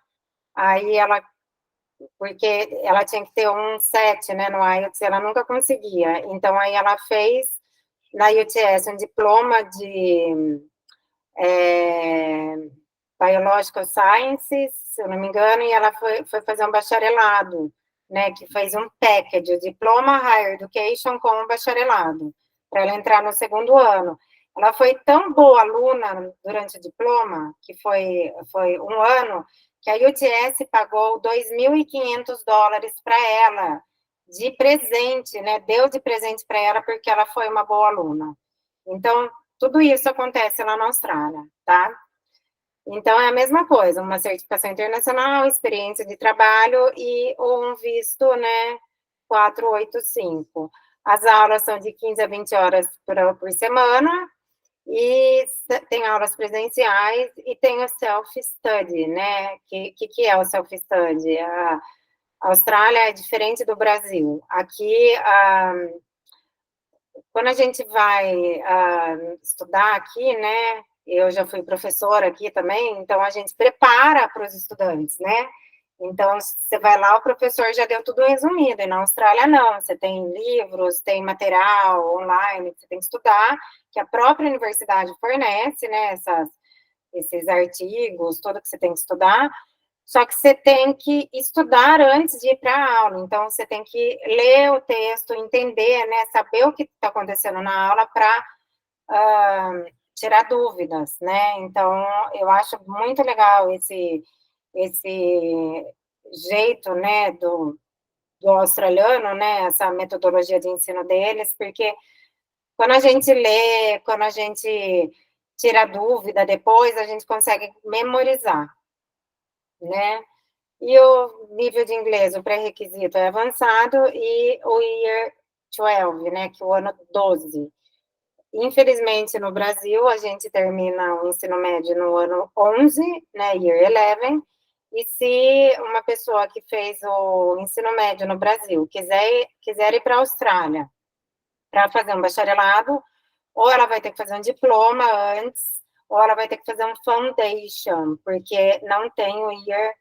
porque ela tinha que ter um 7, né, no IELTS, ela nunca conseguia, então aí ela fez na UTS um diploma de Biological Sciences, se eu não me engano, e ela foi fazer um bacharelado, né, que fez um package, o Diploma Higher Education com um bacharelado, para ela entrar no segundo ano. Ela foi tão boa aluna durante o diploma, que foi um ano, que a UTS pagou $2.500 para ela, de presente, né, deu de presente para ela, porque ela foi uma boa aluna. Então, tudo isso acontece lá na Austrália, tá? Então, é a mesma coisa, uma certificação internacional, experiência de trabalho e um visto, né, 485. As aulas são de 15 a 20 horas por semana, e tem aulas presenciais e tem o self-study, né? Que é o self-study? A Austrália é diferente do Brasil. Aqui, quando a gente vai estudar aqui, né? Eu já fui professora aqui também, então a gente prepara para os estudantes, né? Então, você vai lá, o professor já deu tudo resumido, e na Austrália não, você tem livros, tem material online, você tem que estudar, que a própria universidade fornece, né, esses artigos, tudo que você tem que estudar, Só que você tem que estudar antes de ir para a aula, então você tem que ler o texto, entender, né, saber o que está acontecendo na aula para tirar dúvidas, né? Então, eu acho muito legal esse jeito, né, do australiano, né, essa metodologia de ensino deles, porque quando a gente lê, quando a gente tira dúvida depois, a gente consegue memorizar, né? E o nível de inglês, o pré-requisito é avançado e o Year 12, né, que é o ano 12. Infelizmente, no Brasil, a gente termina o ensino médio no ano 11, né, Year 11, e se uma pessoa que fez o ensino médio no Brasil quiser ir para a Austrália para fazer um bacharelado, ou ela vai ter que fazer um diploma antes, ou ela vai ter que fazer um foundation, porque não tem o Year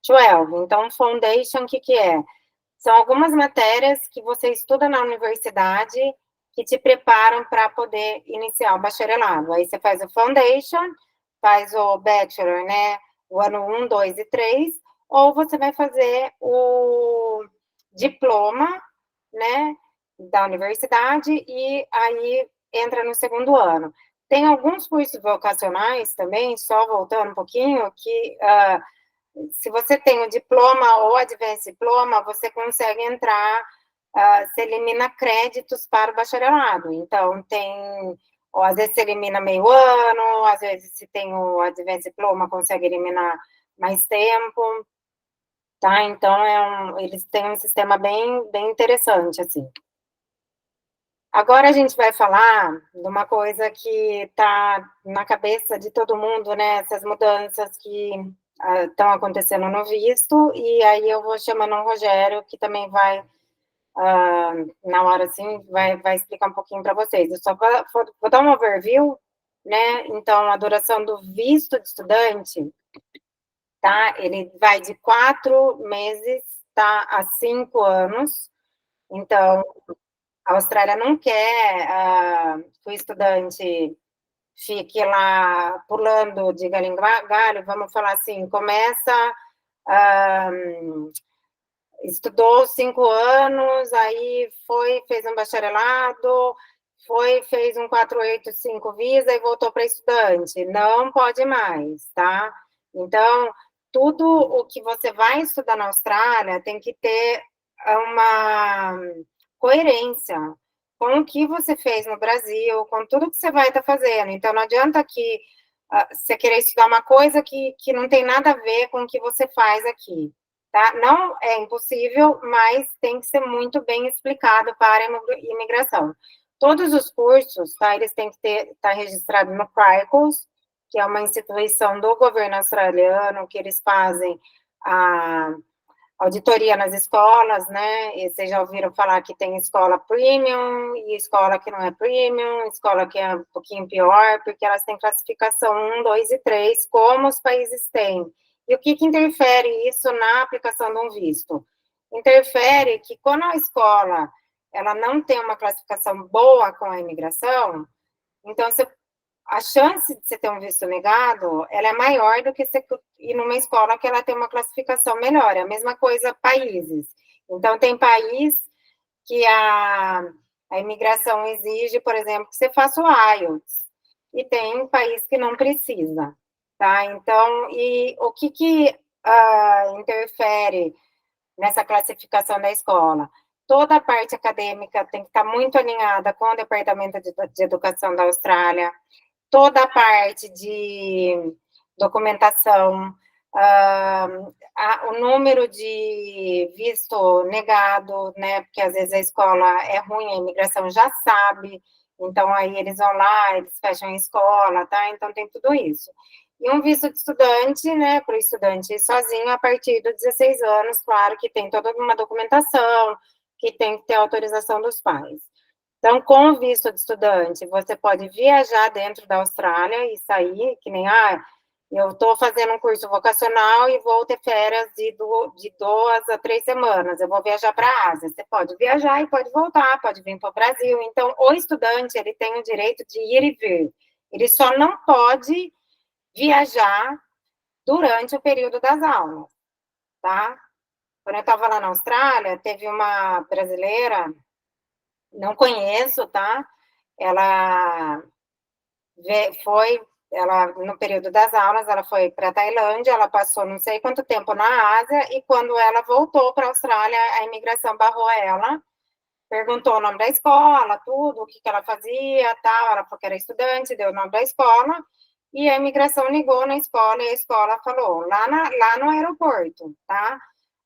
12. Então, foundation, o que que é? São algumas matérias que você estuda na universidade que te preparam para poder iniciar o bacharelado. Aí você faz o foundation, faz o bachelor, né? O ano 1, 2 e 3, ou você vai fazer o diploma, né? Da universidade e aí entra no segundo ano. Tem alguns cursos vocacionais também, só voltando um pouquinho, que se você tem o diploma ou advanced diploma, você consegue entrar, você elimina créditos para o bacharelado. Então, ou às vezes você elimina meio ano, às vezes se tem o advanced diploma, consegue eliminar mais tempo, tá? Então, eles têm um sistema bem interessante, assim. Agora a gente vai falar de uma coisa que está na cabeça de todo mundo, né? Essas mudanças que estão acontecendo no visto, e aí eu vou chamando o Rogério, que também vai, na hora assim, vai explicar um pouquinho para vocês. Eu só vou dar um overview, né? Então, a duração do visto de estudante, tá? Ele vai de 4 meses, tá? A 5 anos. Então, a Austrália não quer que o estudante fique lá pulando de galho em galho, vamos falar assim, começa, estudou 5 anos, aí fez um bacharelado, fez um 485 visa e voltou para estudante. Não pode mais, tá? Então, tudo o que você vai estudar na Austrália tem que ter uma coerência com o que você fez no Brasil, com tudo que você vai estar fazendo. Então, não adianta que você querer estudar uma coisa que não tem nada a ver com o que você faz aqui. Tá? Não é impossível, mas tem que ser muito bem explicado para a imigração. Todos os cursos, tá, eles têm que estar registrados no CRICOS, que é uma instituição do governo australiano, que eles fazem a auditoria nas escolas, né? E vocês já ouviram falar que tem escola premium e escola que não é premium, escola que é um pouquinho pior, porque elas têm classificação 1, 2 e 3, como os países têm. E o que interfere isso na aplicação de um visto? Interfere que quando a escola ela não tem uma classificação boa com a imigração, então a chance de você ter um visto negado, ela é maior do que você ir numa escola que ela tem uma classificação melhor. É a mesma coisa países. Então, tem país que a imigração exige, por exemplo, que você faça o IELTS. E tem país que não precisa, tá? Então, e o que interfere nessa classificação da escola? Toda a parte acadêmica tem que estar muito alinhada com o Departamento de Educação da Austrália, toda a parte de documentação, o número de visto negado, né, porque às vezes a escola é ruim, a imigração já sabe, então aí eles vão lá, eles fecham a escola, tá? Então tem tudo isso. E um visto de estudante, né, para o estudante ir sozinho a partir dos 16 anos, claro que tem toda uma documentação, que tem que ter autorização dos pais. Então, com o visto de estudante, você pode viajar dentro da Austrália e sair, que nem, eu estou fazendo um curso vocacional e vou ter férias de 2 a 3 semanas, eu vou viajar para a Ásia. Você pode viajar e pode voltar, pode vir para o Brasil. Então, o estudante, ele tem o direito de ir e vir. Ele só não pode viajar durante o período das aulas, tá? Quando eu estava lá na Austrália, teve uma brasileira, não conheço, tá? Ela foi, ela no período das aulas, ela foi para a Tailândia, ela passou não sei quanto tempo na Ásia, e quando ela voltou para a Austrália, a imigração barrou ela, perguntou o nome da escola, tudo, o que ela fazia, tal, ela falou que era estudante, deu o nome da escola, e a imigração ligou na escola, e a escola falou, lá no aeroporto, tá?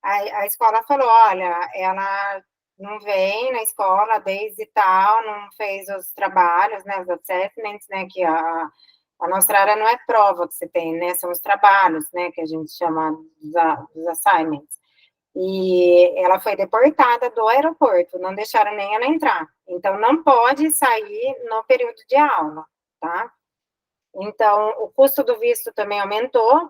A escola falou, olha, ela não vem na escola desde tal, não fez os trabalhos, né, os assessments, né, que na Austrália não é prova que você tem, né, são os trabalhos, né, que a gente chama dos assignments. E ela foi deportada do aeroporto, não deixaram nem ela entrar. Então, não pode sair no período de aula, tá? Então, o custo do visto também aumentou,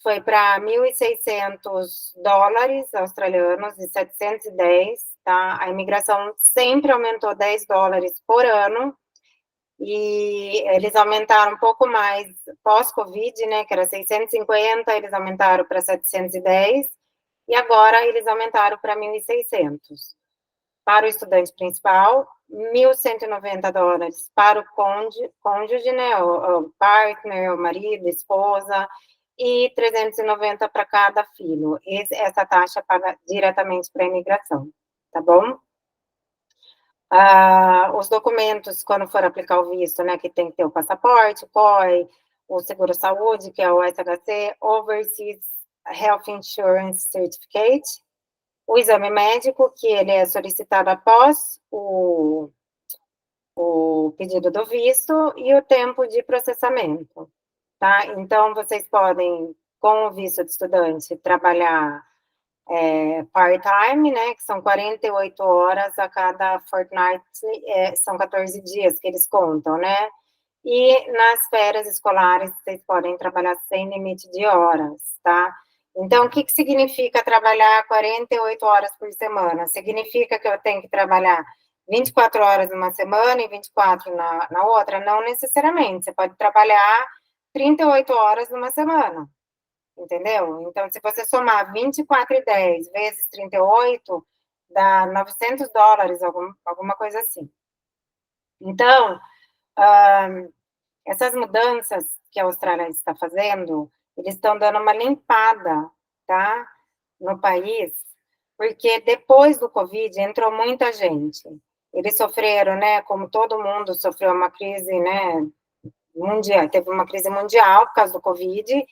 foi para $1.600 australianos e 710, tá? A imigração sempre aumentou $10 por ano, e eles aumentaram um pouco mais pós-Covid, né, que era 650, eles aumentaram para 710, e agora eles aumentaram para 1.600. Para o estudante principal, $1.190 para o cônjuge, né, o partner, o marido, a esposa, e 390 para cada filho. Essa taxa paga diretamente para a imigração, tá bom? Os documentos, quando for aplicar o visto, né, que tem que ter o passaporte, o COI, o seguro-saúde, que é o SHC, Overseas Health Insurance Certificate, o exame médico, que ele é solicitado após o pedido do visto, e o tempo de processamento, tá? Então, vocês podem, com o visto de estudante, trabalhar part-time, né, que são 48 horas a cada fortnight, são 14 dias que eles contam, né? E nas férias escolares, vocês podem trabalhar sem limite de horas, tá? Então, o que significa trabalhar 48 horas por semana? Significa que eu tenho que trabalhar 24 horas numa semana e 24 na outra? Não necessariamente. Você pode trabalhar 38 horas numa semana, entendeu? Então, se você somar 24 e 10 vezes 38, dá $900, alguma coisa assim. Então, essas mudanças que a Austrália está fazendo, eles estão dando uma limpada, tá, no país, porque depois do Covid entrou muita gente. Eles sofreram, né, como todo mundo sofreu uma crise, né, mundial, teve uma crise mundial por causa do Covid.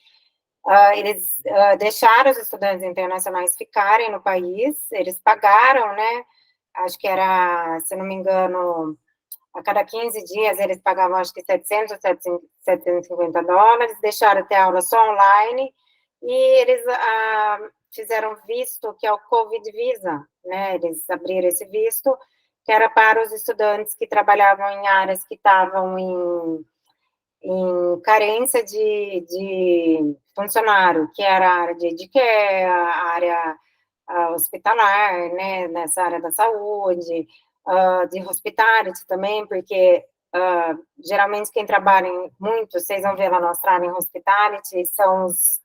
Eles deixaram os estudantes internacionais ficarem no país, eles pagaram, né, acho que era, se não me engano, a cada 15 dias eles pagavam, acho que 700 ou $750, deixaram ter aula só online, e eles fizeram visto, que é o Covid Visa, né, eles abriram esse visto, que era para os estudantes que trabalhavam em áreas que estavam em carência de funcionário, que era a área de care, a área hospitalar, né, nessa área da saúde, de hospitality também, porque geralmente quem trabalha muito, vocês vão ver lá na Austrália em hospitality, são os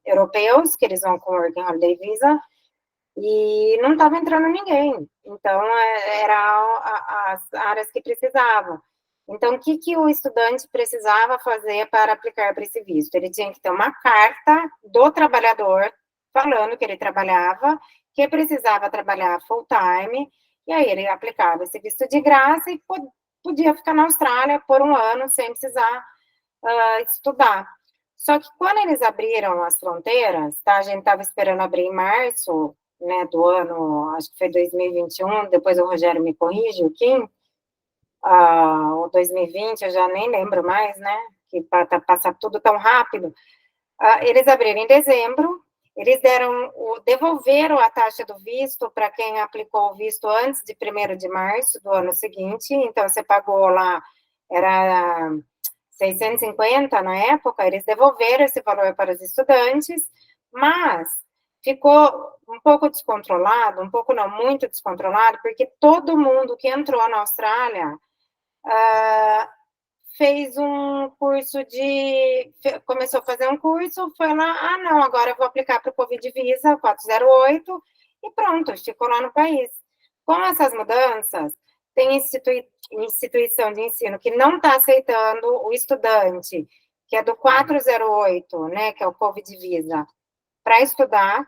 europeus, que eles vão com Working Holiday Visa, e não estava entrando ninguém. Então, as áreas que precisavam. Então, o que o estudante precisava fazer para aplicar para esse visto? Ele tinha que ter uma carta do trabalhador falando que ele trabalhava, que precisava trabalhar full time, e aí ele aplicava esse visto de graça e podia ficar na Austrália por um ano sem precisar estudar. Só que quando eles abriram as fronteiras, tá? A gente estava esperando abrir em março, né, do ano, acho que foi 2021, depois o Rogério me corrige, o Kim, o 2020, eu já nem lembro mais, né, que passa tudo tão rápido. Eles abriram em dezembro, eles devolveram a taxa do visto para quem aplicou o visto antes de 1º de março do ano seguinte, então você pagou lá, era 650 na época, eles devolveram esse valor para os estudantes, mas ficou um pouco descontrolado, um pouco não, muito descontrolado, porque todo mundo que entrou na Austrália fez um curso começou a fazer um curso, foi lá, não, agora eu vou aplicar para o Covid Visa 408 e pronto, ficou lá no país. Com essas mudanças, tem instituição de ensino que não está aceitando o estudante, que é do 408, né, que é o Covid Visa, para estudar.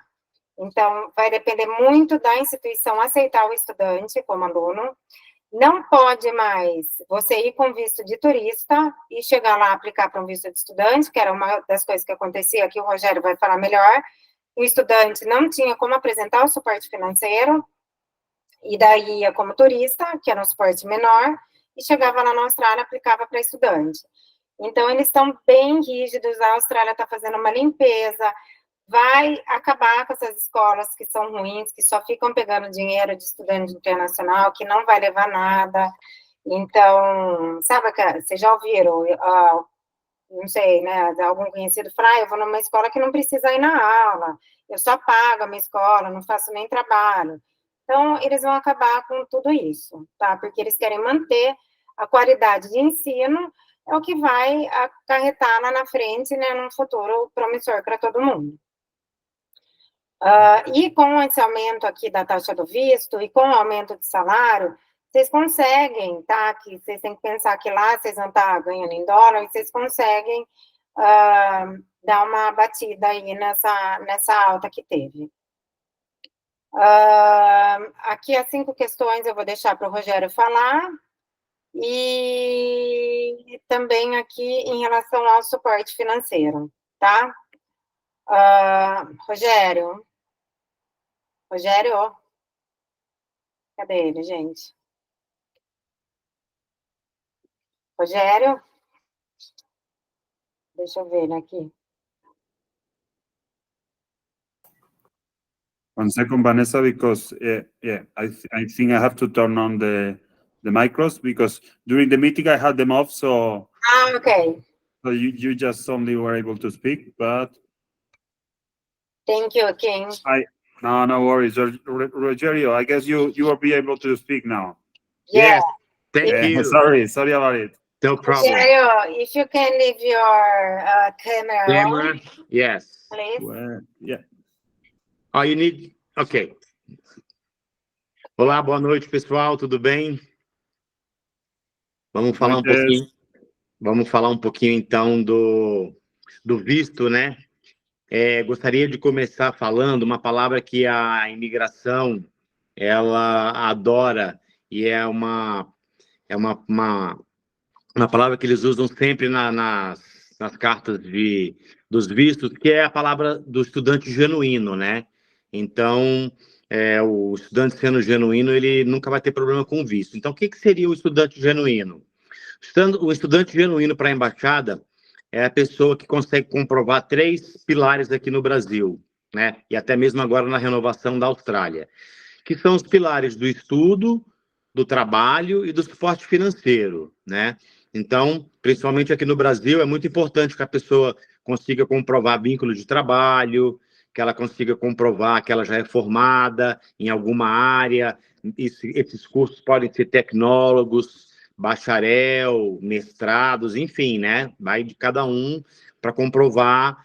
Então, vai depender muito da instituição aceitar o estudante como aluno. Não pode mais você ir com visto de turista e chegar lá aplicar para um visto de estudante, que era uma das coisas que acontecia, que o Rogério vai falar melhor. O estudante não tinha como apresentar o suporte financeiro, e daí ia como turista, que era um suporte menor, e chegava lá na Austrália, aplicava para estudante. Então, eles estão bem rígidos, a Austrália está fazendo uma limpeza, vai acabar com essas escolas que são ruins, que só ficam pegando dinheiro de estudante internacional, que não vai levar nada. Então, sabe, vocês já ouviram, não sei, né, algum conhecido falar, eu vou numa escola que não precisa ir na aula, eu só pago a minha escola, não faço nem trabalho. Então, eles vão acabar com tudo isso, tá? Porque eles querem manter a qualidade de ensino, é o que vai acarretar lá na frente, né, num futuro promissor para todo mundo. E com esse aumento aqui da taxa do visto e com o aumento de salário, vocês conseguem, tá? Que vocês têm que pensar que lá vocês vão estar ganhando em dólar e vocês conseguem dar uma batida aí nessa alta que teve. Aqui as 5 questões eu vou deixar para o Rogério falar. E também aqui em relação ao suporte financeiro, tá? Rogério? Rogério? Cadê ele, gente? Rogério? Deixa eu ver ele aqui. One second, Vanessa, because I think I have to turn on the micros, because during the meeting I had them off, so okay. So you just only were able to speak, but thank you, King. No worries, Rogerio. I guess you will be able to speak now. Yeah. Yes, thank you. Sorry about it. No problem. Rogério, if you can leave your camera on, yes. please. Well, yeah. Oh, you need... Ok. Olá, boa noite, pessoal, tudo bem? Vamos falar um pouquinho, então, do visto, né? Gostaria de começar falando uma palavra que a imigração, ela adora, e é uma palavra que eles usam sempre nas cartas dos vistos, que é a palavra do estudante genuíno, né? Então, o estudante sendo genuíno, ele nunca vai ter problema com o visto. Então, o que seria o estudante genuíno? O estudante genuíno para a embaixada é a pessoa que consegue comprovar 3 pilares aqui no Brasil, né? E até mesmo agora na renovação da Austrália, que são os pilares do estudo, do trabalho e do suporte financeiro, né? Então, principalmente aqui no Brasil, é muito importante que a pessoa consiga comprovar vínculo de trabalho, que ela consiga comprovar que ela já é formada em alguma área. Esses cursos podem ser tecnólogos, bacharel, mestrados, enfim, né? Vai de cada um para comprovar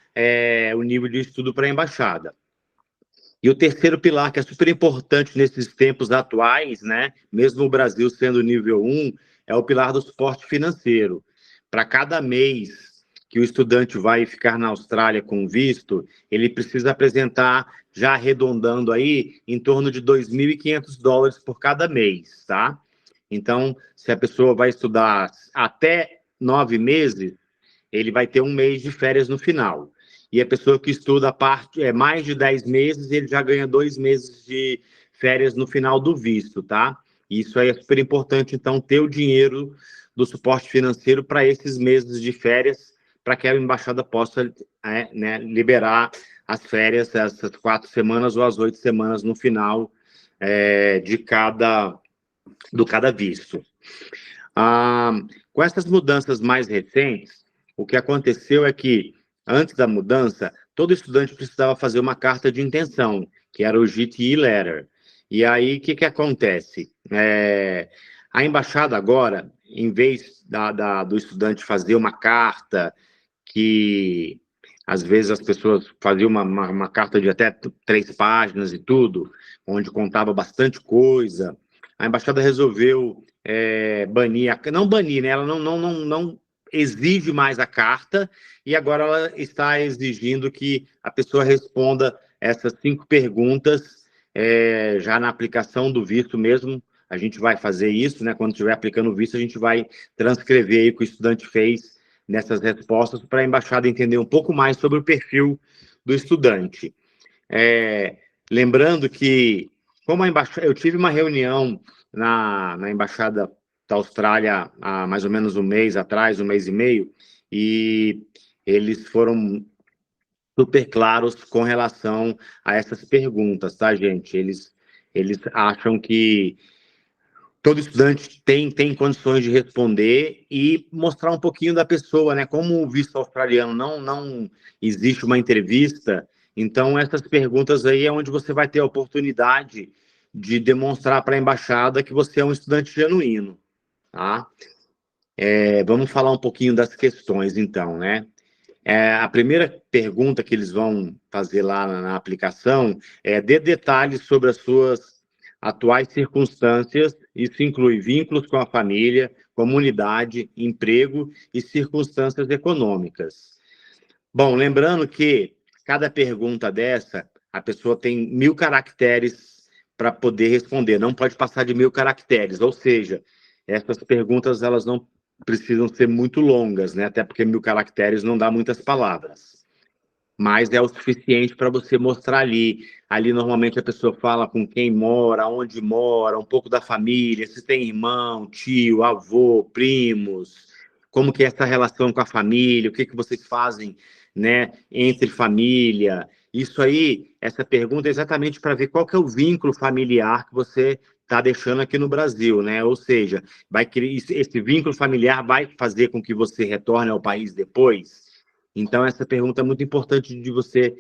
o nível de estudo para a embaixada. E o terceiro pilar, que é super importante nesses tempos atuais, né? Mesmo o Brasil sendo nível 1, é o pilar do suporte financeiro. Para cada mês que o estudante vai ficar na Austrália com visto, ele precisa apresentar, já arredondando aí, em torno de $2.500 por cada mês, tá? Então, se a pessoa vai estudar até 9 meses, ele vai ter 1 mês de férias no final. E a pessoa que estuda mais de 10 meses, ele já ganha 2 meses de férias no final do visto, tá? Isso aí é super importante, então, ter o dinheiro do suporte financeiro para esses meses de férias, para que a embaixada possa liberar as férias, essas 4 semanas ou as 8 semanas no final de cada visto. Com essas mudanças mais recentes, o que aconteceu é que, antes da mudança, todo estudante precisava fazer uma carta de intenção, que era o GTE Letter. E aí, o que acontece? A embaixada agora, em vez do estudante fazer uma carta que, às vezes, as pessoas faziam uma carta de até 3 páginas e tudo, onde contava bastante coisa, a embaixada resolveu banir, não banir, né? Ela não exige mais a carta, e agora ela está exigindo que a pessoa responda essas 5 perguntas já na aplicação do visto mesmo. A gente vai fazer isso, né? Quando estiver aplicando o visto, a gente vai transcrever aí o que o estudante fez nessas respostas para a embaixada entender um pouco mais sobre o perfil do estudante. Lembrando que, como eu tive uma reunião na embaixada da Austrália há mais ou menos um mês atrás, um mês e meio, e eles foram super claros com relação a essas perguntas, tá, gente? Eles acham que todo estudante tem condições de responder e mostrar um pouquinho da pessoa, né? Como o visto australiano não existe uma entrevista, então essas perguntas aí é onde você vai ter a oportunidade de demonstrar para a embaixada que você é um estudante genuíno, tá? Vamos falar um pouquinho das questões, então, né? A primeira pergunta que eles vão fazer lá na aplicação é: dê detalhes sobre as suas atuais circunstâncias. Isso inclui vínculos com a família, comunidade, emprego e circunstâncias econômicas. Bom, lembrando que cada pergunta dessa, a pessoa tem 1000 caracteres para poder responder, não pode passar de 1000 caracteres, ou seja, essas perguntas elas não precisam ser muito longas, né? Até porque 1000 caracteres não dá muitas palavras. Mas é o suficiente para você mostrar ali. Ali, normalmente, a pessoa fala com quem mora, onde mora, um pouco da família, se tem irmão, tio, avô, primos, como que é essa relação com a família, o que vocês fazem, né, entre família. Isso aí, essa pergunta é exatamente para ver qual que é o vínculo familiar que você está deixando aqui no Brasil, né? Ou seja, esse vínculo familiar vai fazer com que você retorne ao país depois. Então, essa pergunta é muito importante de você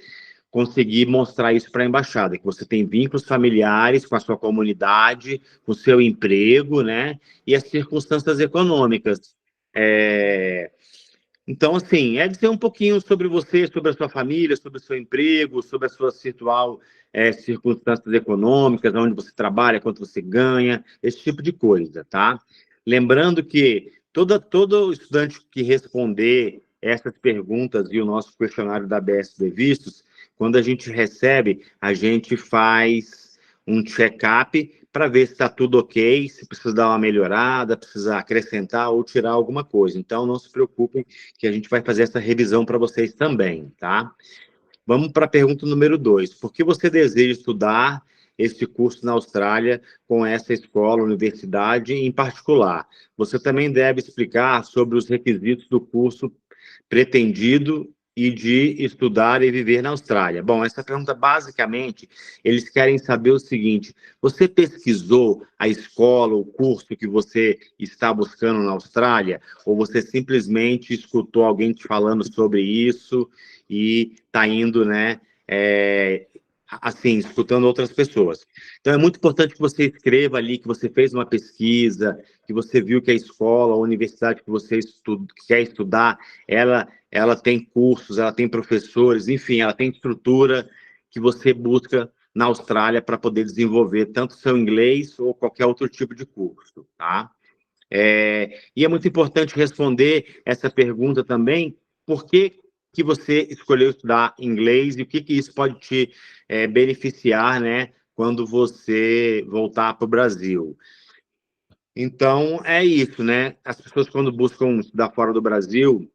conseguir mostrar isso para a embaixada, que você tem vínculos familiares com a sua comunidade, com o seu emprego, né? E as circunstâncias econômicas. Então, assim, dizer um pouquinho sobre você, sobre a sua família, sobre o seu emprego, sobre a sua circunstâncias econômicas, onde você trabalha, quanto você ganha, esse tipo de coisa, tá? Lembrando que todo estudante que responder essas perguntas e o nosso questionário da BSB Vistos, quando a gente recebe, a gente faz um check-up para ver se está tudo ok, se precisa dar uma melhorada, precisa acrescentar ou tirar alguma coisa. Então, não se preocupem que a gente vai fazer essa revisão para vocês também, tá? Vamos para a pergunta número 2. Por que você deseja estudar esse curso na Austrália com essa escola, universidade em particular? Você também deve explicar sobre os requisitos do curso pretendido e de estudar e viver na Austrália. Bom, essa pergunta, basicamente, eles querem saber o seguinte: você pesquisou a escola, o curso que você está buscando na Austrália? Ou você simplesmente escutou alguém te falando sobre isso e está indo, né, assim, escutando outras pessoas? Então, é muito importante que você escreva ali que você fez uma pesquisa, que você viu que a escola, a universidade que você quer estudar, ela tem cursos, ela tem professores, enfim, ela tem estrutura que você busca na Austrália para poder desenvolver tanto seu inglês ou qualquer outro tipo de curso, tá? E é muito importante responder essa pergunta também: por que você escolheu estudar inglês e o que isso pode te beneficiar, né, quando você voltar para o Brasil. Então, é isso, né? As pessoas, quando buscam estudar fora do Brasil,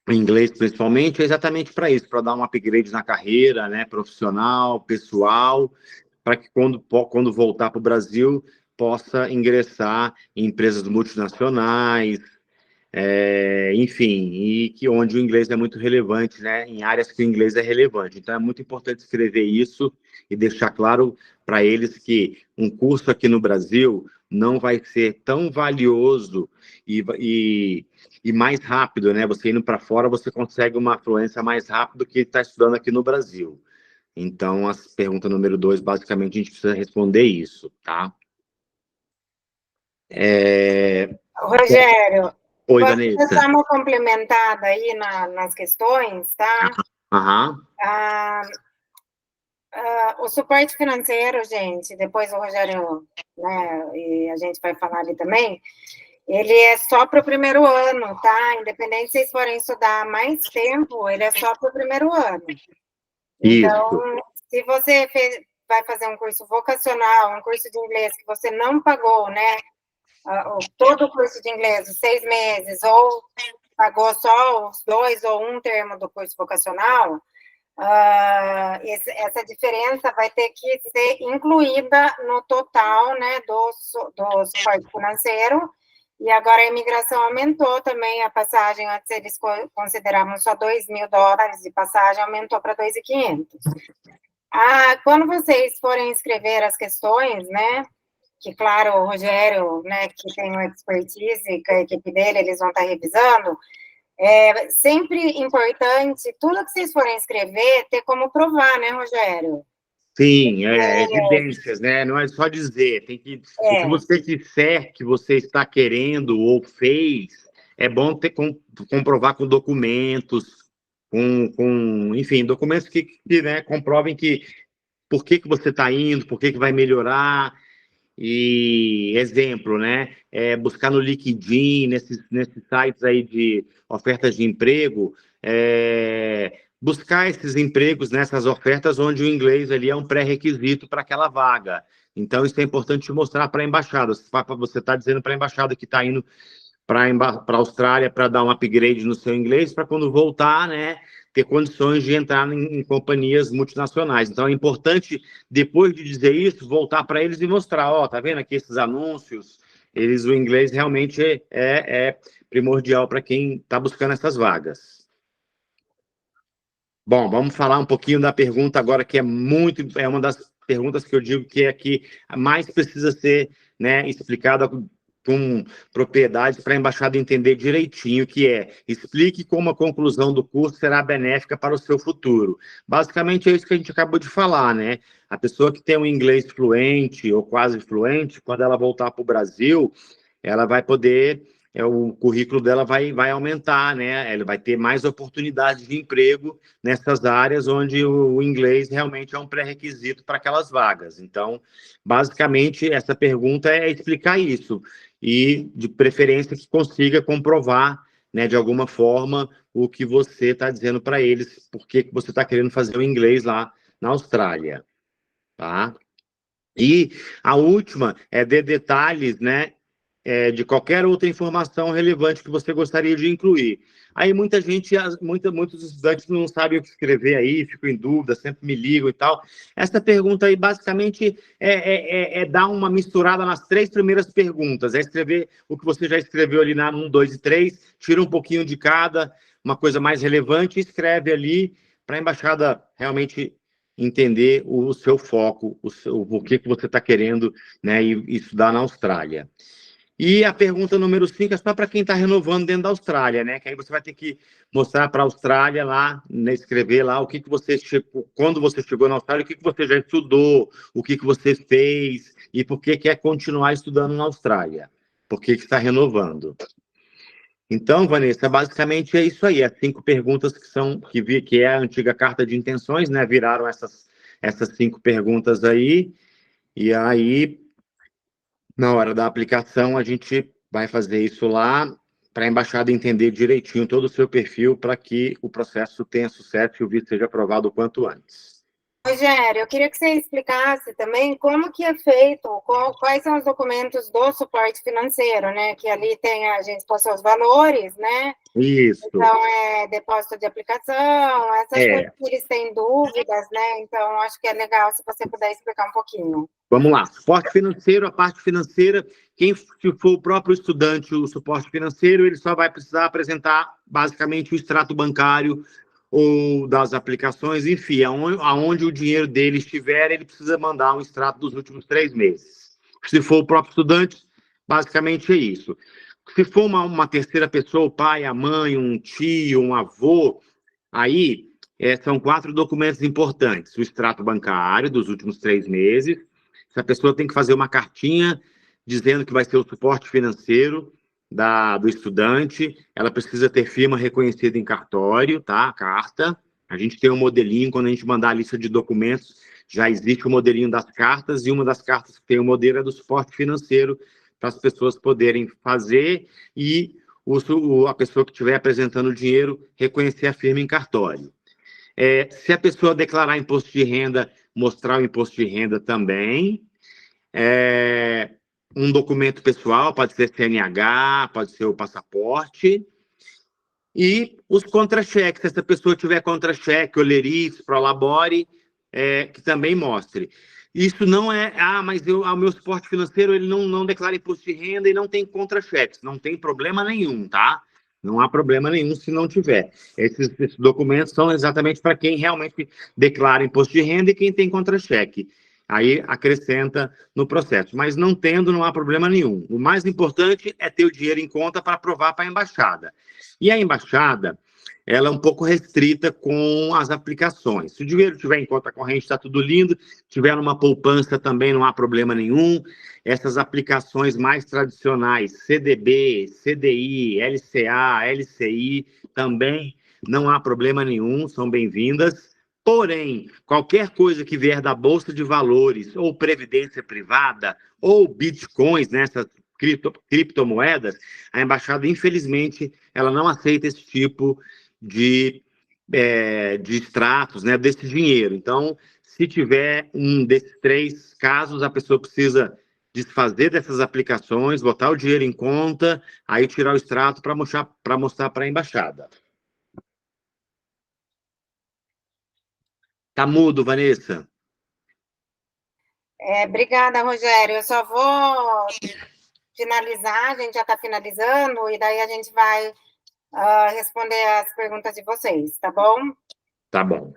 inglês principalmente, é exatamente para isso, para dar um upgrade na carreira, né, profissional, pessoal, para que quando voltar para o Brasil, possa ingressar em empresas multinacionais, enfim, e que onde o inglês é muito relevante, né, em áreas que o inglês é relevante. Então, é muito importante escrever isso e deixar claro para eles que um curso aqui no Brasil não vai ser tão valioso e mais rápido, né? Você indo para fora, você consegue uma fluência mais rápido que está estudando aqui no Brasil. Então, a pergunta número 2, basicamente, a gente precisa responder isso, tá? Rogério, Oi, posso dar Vanessa. uma complementada aí nas questões, tá? Aham. O suporte financeiro, gente, depois o Rogério, né, e a gente vai falar ali também, ele é só para o primeiro ano, tá? Independente se vocês forem estudar mais tempo, ele é só para o primeiro ano. Então, Isso. se você vai fazer um curso vocacional, um curso de inglês que você não pagou, né? Todo o curso de inglês, os 6 meses, ou pagou só os 2 ou 1 termo do curso vocacional, essa diferença vai ter que ser incluída no total, né, do suporte financeiro. E agora a imigração aumentou também a passagem, antes eles consideravam só $2.000 de passagem, aumentou para 2.500. Quando vocês forem escrever as questões, né, que claro, o Rogério, né, que tem uma expertise com a equipe dele, eles vão estar revisando, é sempre importante, tudo que vocês forem escrever, ter como provar, né, Rogério? Sim, evidências, né? Não é só dizer, tem que. O que você disser que você está querendo ou fez, é bom ter comprovar com documentos, enfim, documentos que né, comprovem que por que você está indo, por que vai melhorar. E exemplo, né? Buscar no LinkedIn, nesses sites aí de ofertas de emprego, buscar esses empregos nessas ofertas onde o inglês ali é um pré-requisito para aquela vaga. Então, isso é importante mostrar para a embaixada. Você está dizendo para a embaixada que está indo para a Austrália para dar um upgrade no seu inglês, para quando voltar, né, ter condições de entrar em companhias multinacionais. Então, é importante, depois de dizer isso, voltar para eles e mostrar, ó, tá vendo aqui esses anúncios? O inglês realmente é primordial para quem está buscando essas vagas. Bom, vamos falar um pouquinho da pergunta agora, que é uma das perguntas que eu digo que é que mais precisa ser, né, explicada com propriedade para a embaixada entender direitinho, que explique como a conclusão do curso será benéfica para o seu futuro. Basicamente é isso que a gente acabou de falar, né? A pessoa que tem um inglês fluente ou quase fluente, quando ela voltar para o Brasil, ela vai poder, o currículo dela vai aumentar, né? Ela vai ter mais oportunidades de emprego nessas áreas onde o inglês realmente é um pré-requisito para aquelas vagas. Então, basicamente, essa pergunta é explicar isso e, de preferência, que consiga comprovar, né, de alguma forma, o que você está dizendo para eles, por que você está querendo fazer o inglês lá na Austrália, tá? E a última é de detalhes, né, de qualquer outra informação relevante que você gostaria de incluir. Aí muita gente, muitos estudantes não sabem o que escrever aí, ficam em dúvida, sempre me ligam e tal. Essa pergunta aí, basicamente, é dar uma misturada nas 3 primeiras perguntas, é escrever o que você já escreveu ali na 1, 2 e 3, tira um pouquinho de cada, uma coisa mais relevante, e escreve ali para a embaixada realmente entender o seu foco, o que você está querendo, né, e estudar na Austrália. E a pergunta número 5 é só para quem está renovando dentro da Austrália, né? Que aí você vai ter que mostrar para a Austrália lá, né, escrever lá o que você chegou, quando você chegou na Austrália, o que você já estudou, o que você fez e por que quer continuar estudando na Austrália, por que está renovando. Então, Vanessa, basicamente é isso aí, as 5 perguntas que é a antiga carta de intenções, né? Viraram essas 5 perguntas aí, e aí, na hora da aplicação, a gente vai fazer isso lá para a embaixada entender direitinho todo o seu perfil para que o processo tenha sucesso e o visto seja aprovado o quanto antes. Rogério, eu queria que você explicasse também como que é feito, quais são os documentos do suporte financeiro, né? Que ali a gente passou os valores, né? Isso. Então, depósito de aplicação, essas coisas que eles têm dúvidas, né? Então, acho que é legal se você puder explicar um pouquinho. Vamos lá, suporte financeiro, a parte financeira, se for o próprio estudante, o suporte financeiro, ele só vai precisar apresentar, basicamente, o extrato bancário ou das aplicações, enfim, aonde o dinheiro dele estiver, ele precisa mandar um extrato dos últimos 3 meses. Se for o próprio estudante, basicamente é isso. Se for uma terceira pessoa, o pai, a mãe, um tio, um avô, aí são 4 documentos importantes. O extrato bancário dos últimos 3 meses. Essa pessoa tem que fazer uma cartinha dizendo que vai ser o suporte financeiro, do estudante, ela precisa ter firma reconhecida em cartório, tá? A carta. A gente tem um modelinho, quando a gente mandar a lista de documentos, já existe o modelinho das cartas, e uma das cartas que tem o modelo é do suporte financeiro, para as pessoas poderem fazer, e a pessoa que estiver apresentando o dinheiro reconhecer a firma em cartório. Se a pessoa declarar imposto de renda, mostrar o imposto de renda também. Um documento pessoal, pode ser CNH, pode ser o passaporte. E os contra-cheques, se essa pessoa tiver contra-cheque, Olerix, Prolabore, que também mostre. Isso não é, mas o meu suporte financeiro, ele não declara imposto de renda e não tem contra-cheques. Não tem problema nenhum, tá? Não há problema nenhum se não tiver. Esses documentos são exatamente para quem realmente declara imposto de renda e quem tem contra-cheque. Aí acrescenta no processo. Mas não tendo, não há problema nenhum. O mais importante é ter o dinheiro em conta para aprovar para a embaixada. E a embaixada, ela é um pouco restrita com as aplicações. Se o dinheiro estiver em conta corrente, está tudo lindo. Se tiver numa poupança também, não há problema nenhum. Essas aplicações mais tradicionais, CDB, CDI, LCA, LCI, também não há problema nenhum, são bem-vindas. Porém, qualquer coisa que vier da Bolsa de Valores, ou Previdência Privada, ou Bitcoins, nessas criptomoedas, a embaixada, infelizmente, ela não aceita esse tipo de extratos, né, desse dinheiro. Então, se tiver um desses 3 casos, a pessoa precisa desfazer dessas aplicações, botar o dinheiro em conta, aí tirar o extrato para mostrar para a embaixada. Tá mudo, Vanessa. Obrigada, Rogério. Eu só vou finalizar, a gente já está finalizando, e daí a gente vai responder as perguntas de vocês, tá bom? Tá bom.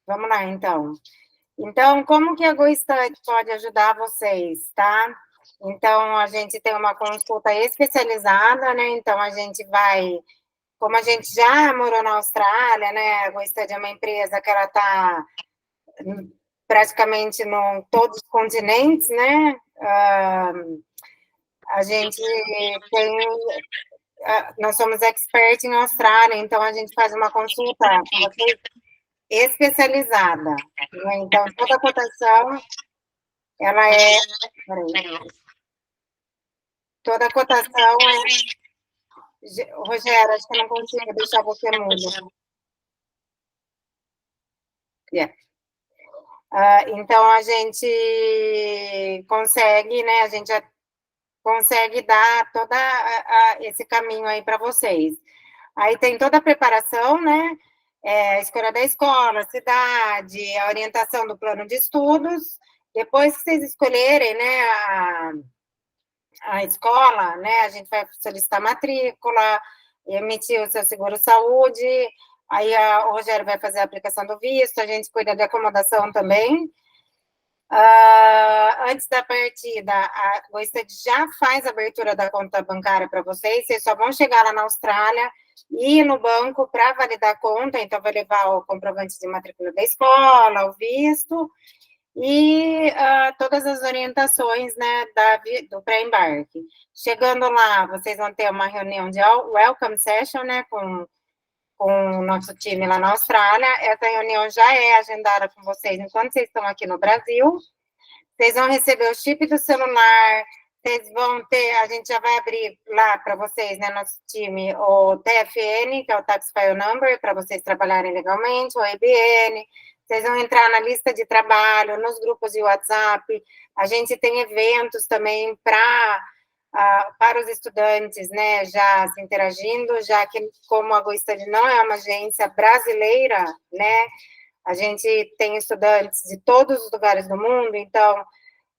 Vamos lá, então. Então, como que a GoStudy pode ajudar vocês, tá? Então, a gente tem uma consulta especializada, né? Então, a gente vai... Como a gente já morou na Austrália, né? A GoStudy é uma empresa que ela está praticamente em todos os continentes, né? A gente tem... nós somos expert em Austrália, então a gente faz uma consulta especializada, né? Então, toda a cotação, ela é... Toda a cotação é... Rogério, acho que eu não consigo deixar você mudo. Então, a gente consegue, né? A gente já consegue dar todo esse caminho aí para vocês. Aí tem toda a preparação, né? A escolha da escola, a cidade, a orientação do plano de estudos. Depois que vocês escolherem, né, a escola, né, a gente vai solicitar matrícula, emitir o seu seguro-saúde, aí o Rogério vai fazer a aplicação do visto, a gente cuida de acomodação também. Antes da partida, a GoStudy já faz a abertura da conta bancária para vocês só vão chegar lá na Austrália e ir no banco para validar a conta, então vai levar o comprovante de matrícula da escola, o visto, e todas as orientações, né, do pré-embarque. Chegando lá, vocês vão ter uma reunião de welcome session, né, com o nosso time lá na Austrália. Essa reunião já é agendada com vocês enquanto vocês estão aqui no Brasil. Vocês vão receber o chip do celular, vocês vão ter, a gente já vai abrir lá para vocês, né, nosso time, o TFN, que é o Tax File Number, para vocês trabalharem legalmente, o EBN, vocês vão entrar na lista de trabalho, nos grupos de WhatsApp, a gente tem eventos também para os estudantes, né, já se interagindo, já que como a GoStudy não é uma agência brasileira, né, a gente tem estudantes de todos os lugares do mundo, então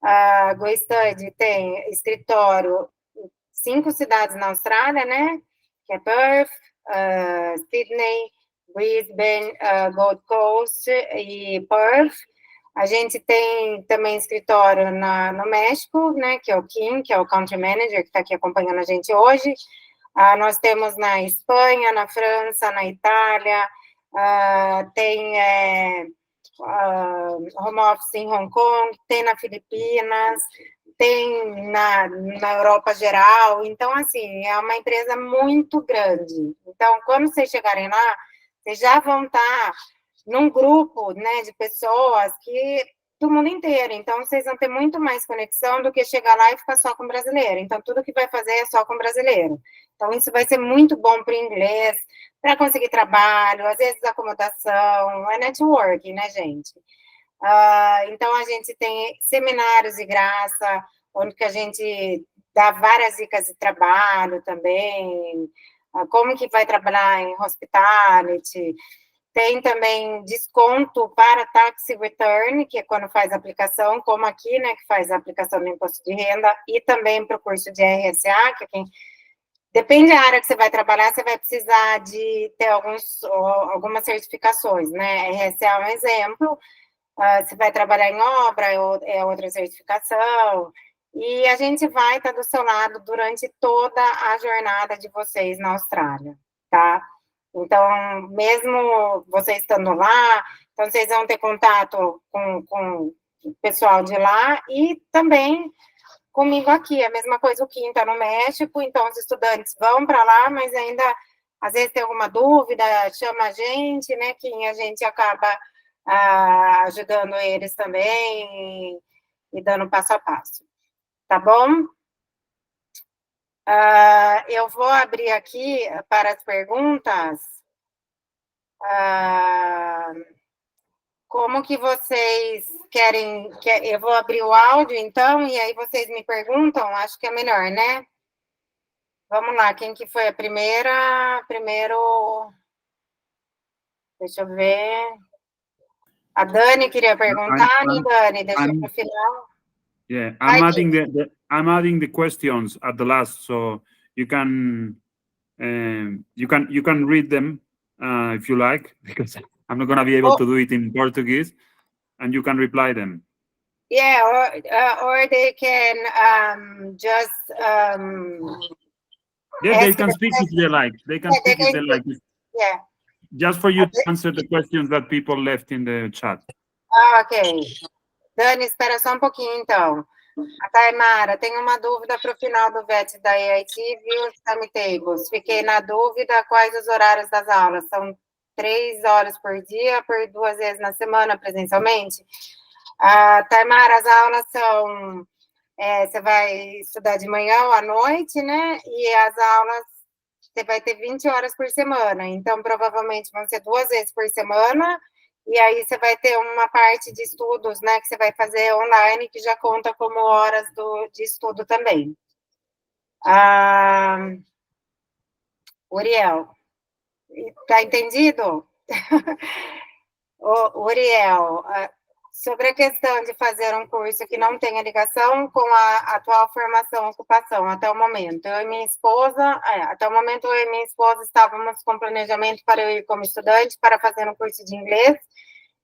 a GoStudy tem escritório em 5 cidades na Austrália, né, que é Perth, Sydney, Brisbane, Gold Coast e Perth. A gente tem também escritório no México, né, que é o Kim, que é o Country Manager, que está aqui acompanhando a gente hoje. Nós temos na Espanha, na França, na Itália, tem home office em Hong Kong, tem na Filipinas, tem na Europa geral. Então, assim, é uma empresa muito grande. Então, quando vocês chegarem lá, vocês já vão estar num grupo, né, de pessoas do mundo inteiro. Então, vocês vão ter muito mais conexão do que chegar lá e ficar só com brasileiro. Então, tudo que vai fazer é só com brasileiro. Então, isso vai ser muito bom para o inglês, para conseguir trabalho, às vezes acomodação, é networking, né, gente? Então, a gente tem seminários de graça, onde que a gente dá várias dicas de trabalho também, como que vai trabalhar em hospitality. Tem também desconto para tax return, que é quando faz a aplicação, como aqui, né, que faz a aplicação do imposto de renda, e também para o curso de RSA, que é quem... Depende da área que você vai trabalhar, você vai precisar de ter algumas certificações, né? RSA é um exemplo, você vai trabalhar em obra, é outra certificação, e a gente vai estar do seu lado durante toda a jornada de vocês na Austrália, tá? Então, mesmo vocês estando lá, então vocês vão ter contato com o pessoal de lá e também comigo aqui. A mesma coisa, o Kim está no México, então os estudantes vão para lá, mas ainda, às vezes, tem alguma dúvida, chama a gente, né, Kim? A gente acaba ajudando eles também e dando passo a passo. Tá bom? Eu vou abrir aqui para as perguntas. Como que vocês querem... Eu vou abrir o áudio, então, e aí vocês me perguntam, acho que é melhor, né? Vamos lá, quem que foi a primeira? Primeiro... Deixa eu ver... A Dani queria perguntar, né, Dani? Deixa para o final. Yeah, I'm adding the questions at the last, so you can read them if you like, because I'm not going to be able to do it in Portuguese, and you can reply them. Yeah, or they can just yeah, they can speak if they like. They can speak if they like. Yeah. Just for you to answer the questions that people left in the chat. Ok. Dani, espera só um pouquinho, então. A Taimara, tem uma dúvida para o final do VET da AIT, viu, timetables? Fiquei na dúvida quais os horários das aulas. São 3 horas por dia, por 2 vezes na semana, presencialmente? Taimara, as aulas são... você vai estudar de manhã ou à noite, né? E as aulas, você vai ter 20 horas por semana. Então, provavelmente, vão ser 2 vezes por semana. E aí você vai ter uma parte de estudos, né, que você vai fazer online, que já conta como horas de estudo também. Uriel, tá entendido? Uriel, sobre a questão de fazer um curso que não tenha ligação com a atual formação, ocupação, até o momento. Eu e minha esposa, até o momento eu e minha esposa estávamos com planejamento para eu ir como estudante, para fazer um curso de inglês,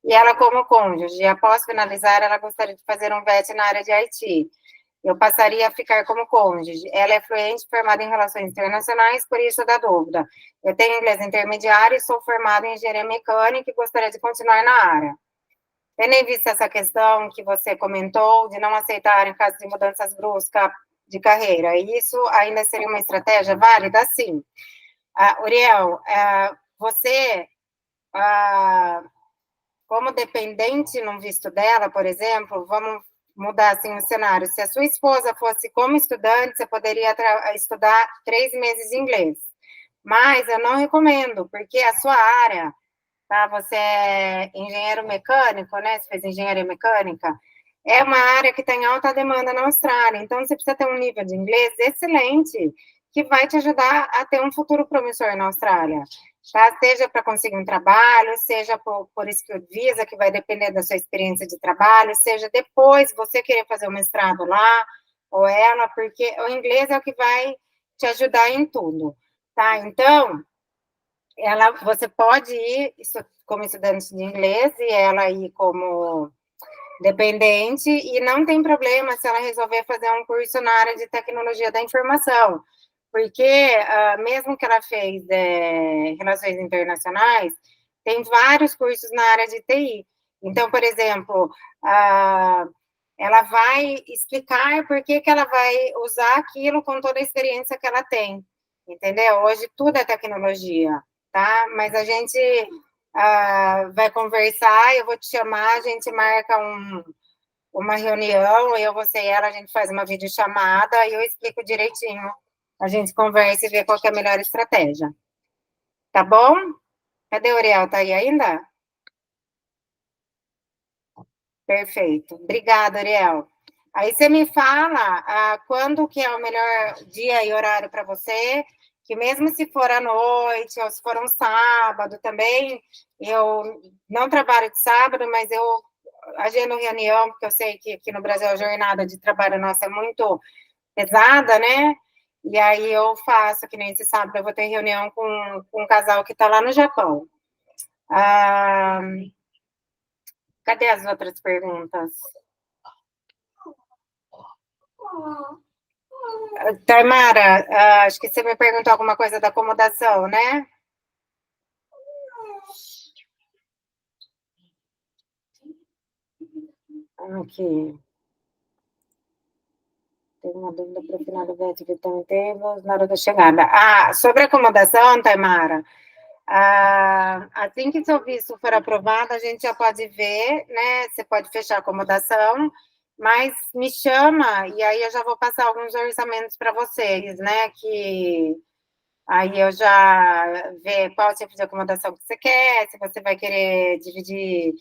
e ela como cônjuge. Após finalizar, ela gostaria de fazer um VET na área de IT. Eu passaria a ficar como cônjuge. Ela é fluente, formada em Relações Internacionais, por isso da dúvida. Eu tenho inglês intermediário e sou formada em Engenharia Mecânica e gostaria de continuar na área. Tendo em vista essa questão que você comentou, de não aceitar em caso de mudanças bruscas de carreira, isso ainda seria uma estratégia válida? Sim. Uriel, você... como dependente no visto dela, por exemplo, vamos mudar assim o cenário. Se a sua esposa fosse como estudante, você poderia estudar 3 meses de inglês. Mas eu não recomendo, porque a sua área, tá? Você é engenheiro mecânico, né? Você fez engenharia mecânica. É uma área que tem alta demanda na Austrália. Então, você precisa ter um nível de inglês excelente, que vai te ajudar a ter um futuro promissor na Austrália. Tá? Seja para conseguir um trabalho, seja por Skilled Visa, que vai depender da sua experiência de trabalho, seja depois você querer fazer um mestrado lá, ou ela, porque o inglês é o que vai te ajudar em tudo, tá? Então, você pode ir como estudante de inglês e ela ir como dependente, e não tem problema se ela resolver fazer um curso na área de tecnologia da informação, porque mesmo que ela fez Relações Internacionais, tem vários cursos na área de TI. Então, por exemplo, ela vai explicar por que ela vai usar aquilo com toda a experiência que ela tem, entendeu? Hoje tudo é tecnologia, tá? Mas a gente vai conversar, eu vou te chamar, a gente marca uma reunião, eu, você e ela, a gente faz uma videochamada e eu explico direitinho. A gente conversa e vê qual que é a melhor estratégia. Tá bom? Cadê o Uriel? Tá aí ainda? Perfeito. Obrigada, Uriel. Aí você me fala quando que é o melhor dia e horário para você, que mesmo se for à noite ou se for um sábado também, eu não trabalho de sábado, mas eu agendo reunião, porque eu sei que aqui no Brasil a jornada de trabalho nossa é muito pesada, né? E aí eu faço, que nem esse sábado, eu vou ter reunião com um casal que está lá no Japão. Cadê as outras perguntas? Taimara, acho que você me perguntou alguma coisa da acomodação, né? Aqui. Tem uma dúvida para o final do vídeo que tem temos na hora da chegada. Sobre acomodação, Taimara, assim que seu visto for aprovado, a gente já pode ver, né? Você pode fechar a acomodação, mas me chama e aí eu já vou passar alguns orçamentos para vocês, né? Que aí eu já ver qual tipo de acomodação que você quer, se você vai querer dividir,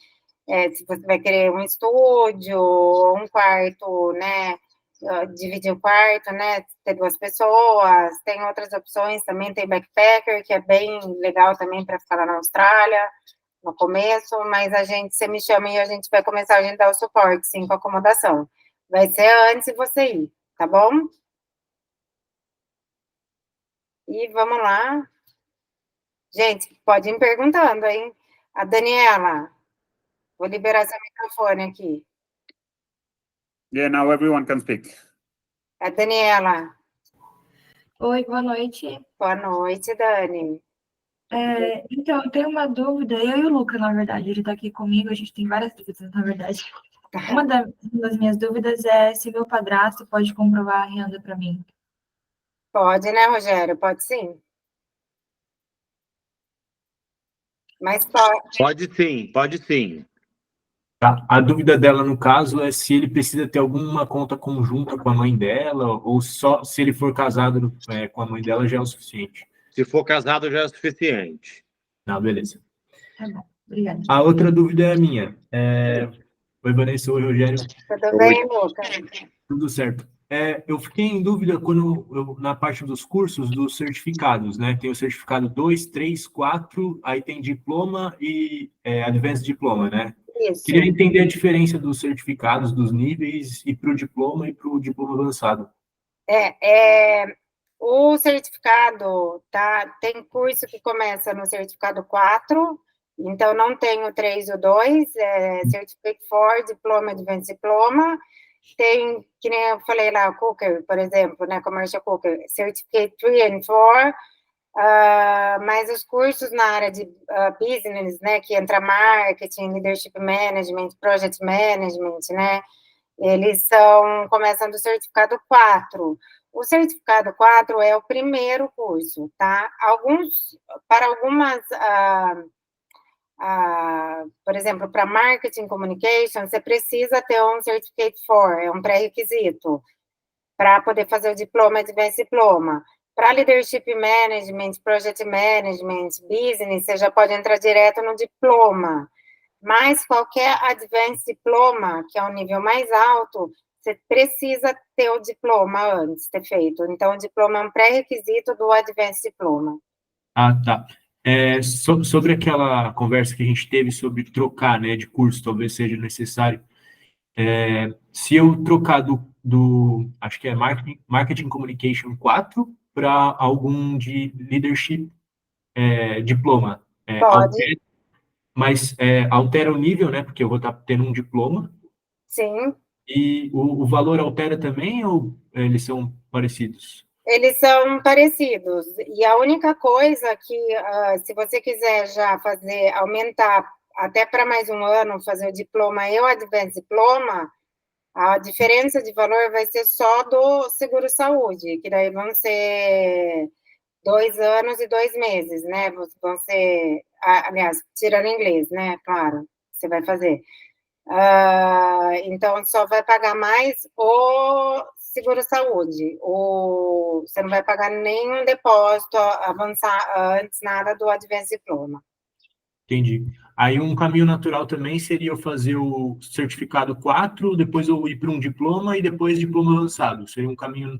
se você vai querer um estúdio, um quarto, né? Dividir o quarto, né? Ter 2 pessoas, tem outras opções também, tem backpacker, que é bem legal também para ficar lá na Austrália, no começo, mas você me chama e a gente vai começar a agendar o suporte, sim, com a acomodação. Vai ser antes de você ir, tá bom? E vamos lá. Gente, pode ir perguntando, hein? A Daniela, vou liberar seu microfone aqui. Yeah, now everyone can speak. A Daniela. Oi, boa noite. Boa noite, Dani. Então, eu tenho uma dúvida, eu e o Luca, na verdade, ele está aqui comigo, a gente tem várias dúvidas, na verdade. Uma das minhas dúvidas é se meu padrasto pode comprovar a renda para mim. Pode, né, Rogério? Pode sim. Mas pode. Pode sim, pode sim. Tá. A dúvida dela, no caso, é se ele precisa ter alguma conta conjunta com a mãe dela, ou só se ele for casado com a mãe dela já é o suficiente. Se for casado, já é o suficiente. Não, beleza. Tá bom, obrigada. A outra dúvida é a minha. Oi, Vanessa, oi, Rogério. Tudo bem, Luca? Tudo certo. Eu fiquei em dúvida quando na parte dos cursos, dos certificados, né? Tem o certificado 2, 3, 4, aí tem diploma e advanced diploma, né? Isso. Queria entender a diferença dos certificados, dos níveis, e para o diploma e para o diploma avançado. O certificado, tá? Tem curso que começa no certificado 4, então não tem o 3 e o 2, Certificate 4, Diploma, Advanced Diploma. Tem, que nem eu falei lá, Cooker, por exemplo, né? Commercial Cooker, Certificate 3 e 4. Mas os cursos na área de business, né, que entra marketing, leadership management, project management, né, eles começam do certificado 4. O certificado 4 é o primeiro curso, tá? Para algumas, por exemplo, para marketing communication, você precisa ter um certificate 4, é um pré-requisito, para poder fazer o diploma, advanced diploma. Para leadership management, project management, business, você já pode entrar direto no diploma. Mas qualquer advanced diploma, que é um nível mais alto, você precisa ter o diploma antes de ter feito. Então, o diploma é um pré-requisito do advanced diploma. Ah, tá. Sobre aquela conversa que a gente teve sobre trocar, né, de curso, talvez seja necessário. Se eu trocar acho que é Marketing Communication 4 para algum de Leadership diploma. Pode. Mas altera o nível, né? Porque eu vou estar tendo um diploma. Sim. E o valor altera também ou eles são parecidos? Eles são parecidos. E a única coisa que, se você quiser já aumentar até para mais um ano fazer o diploma e o Advanced Diploma, a diferença de valor vai ser só do seguro-saúde, que daí vão ser 2 anos e 2 meses, né? Vão ser, aliás, tirando inglês, né? Claro, você vai fazer. Então, só vai pagar mais o seguro-saúde. Você não vai pagar nenhum depósito avançar antes, nada do Advanced Diploma. Entendi. Aí um caminho natural também seria eu fazer o certificado 4, depois eu ir para um diploma e depois diploma avançado. Seria um caminho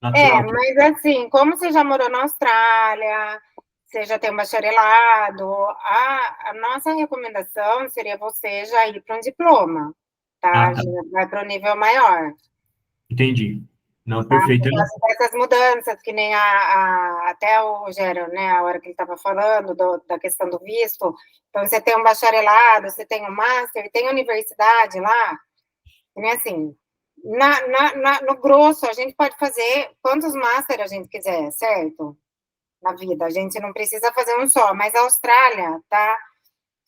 natural. Mas assim, como você já morou na Austrália, você já tem um bacharelado, a nossa recomendação seria você já ir para um diploma, tá? Já vai para o nível maior. Entendi. Não, perfeito. Essas mudanças, que nem até o Rogério, né, a hora que ele estava falando da questão do visto, então você tem um bacharelado, você tem um master, tem universidade lá, e assim, no grosso, a gente pode fazer quantos master a gente quiser, certo? Na vida, a gente não precisa fazer um só, mas a Austrália, tá?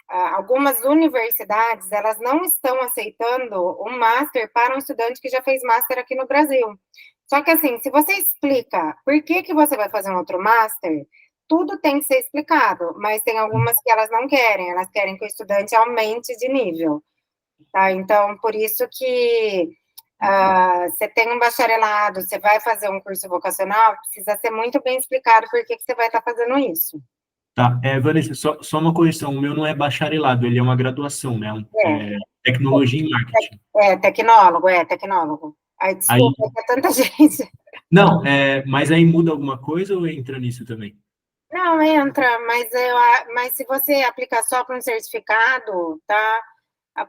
Algumas universidades, elas não estão aceitando um master para um estudante que já fez master aqui no Brasil. Só que, assim, se você explica por que você vai fazer um outro master, tudo tem que ser explicado, mas tem algumas que elas não querem, elas querem que o estudante aumente de nível, tá? Então, por isso que você tem um bacharelado, você vai fazer um curso vocacional, precisa ser muito bem explicado por que você vai estar fazendo isso. Tá, Vanessa, só uma correção, o meu não é bacharelado, ele é uma graduação, né? Tecnologia em marketing. Tecnólogo. Ai, desculpa, é tanta gente. Não, mas aí muda alguma coisa ou entra nisso também? Não, entra, mas se você aplicar só para um certificado, tá?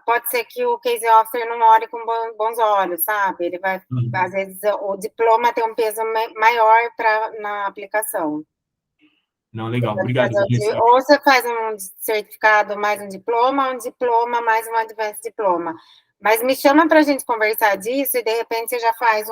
Pode ser que o case officer não olhe com bons olhos, sabe? Ele vai, às vezes, o diploma tem um peso maior na aplicação. Não, legal, obrigado. Ou você faz um certificado mais um diploma mais um advanced diploma. Mas me chama para a gente conversar disso e, de repente, você já faz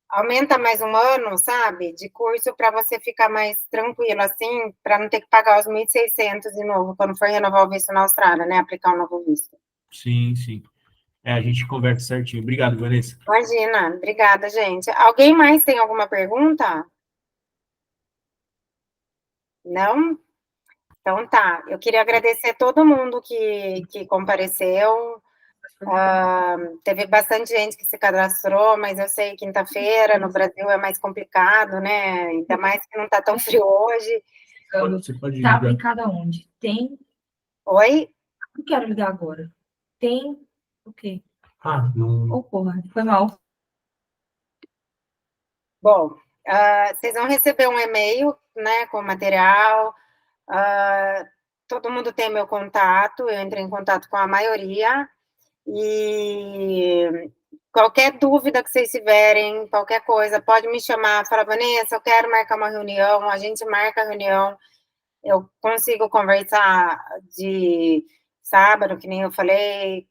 aumenta mais um ano, sabe, de curso para você ficar mais tranquilo, assim, para não ter que pagar os 1.600 de novo quando for renovar o visto na Austrália, né, aplicar um novo visto. Sim, sim. A gente conversa certinho. Obrigado, Vanessa. Imagina, obrigada, gente. Alguém mais tem alguma pergunta? Não? Então tá, eu queria agradecer todo mundo que compareceu. Teve bastante gente que se cadastrou, mas eu sei que quinta-feira no Brasil é mais complicado, né? Ainda mais que não está tão frio hoje. Você pode Tá ligar. aplicado aonde? Tem. Oi? Não quero ligar agora. Tem o quê? Não. Oh, porra, foi mal. Bom, vocês vão receber um e-mail, né, com material. Todo mundo tem meu contato, eu entrei em contato com a maioria. E qualquer dúvida que vocês tiverem, qualquer coisa, pode me chamar, falar, Vanessa, eu quero marcar uma reunião, a gente marca a reunião, eu consigo conversar de sábado, que nem eu falei,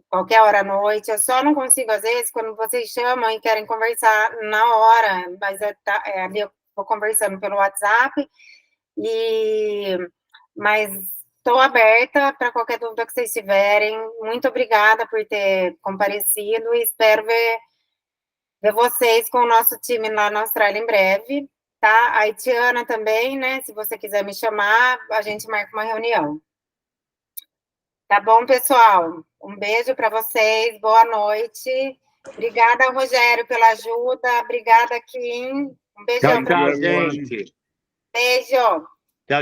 qualquer hora à noite, eu só não consigo, às vezes, quando vocês chamam e querem conversar na hora, mas ali eu vou conversando pelo WhatsApp, mas estou aberta para qualquer dúvida que vocês tiverem. Muito obrigada por ter comparecido e espero ver vocês com o nosso time lá na Austrália em breve, tá? A Itiana também, né? Se você quiser me chamar, a gente marca uma reunião. Tá bom, pessoal? Um beijo para vocês, boa noite. Obrigada, Rogério, pela ajuda. Obrigada, Kim. Um beijão para Tchau, vocês. gente. Beijo.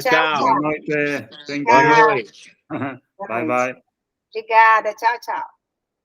Tchau. Boa noite. Thank Boa you. noite. Bye, bye. Obrigada. Tchau, tchau.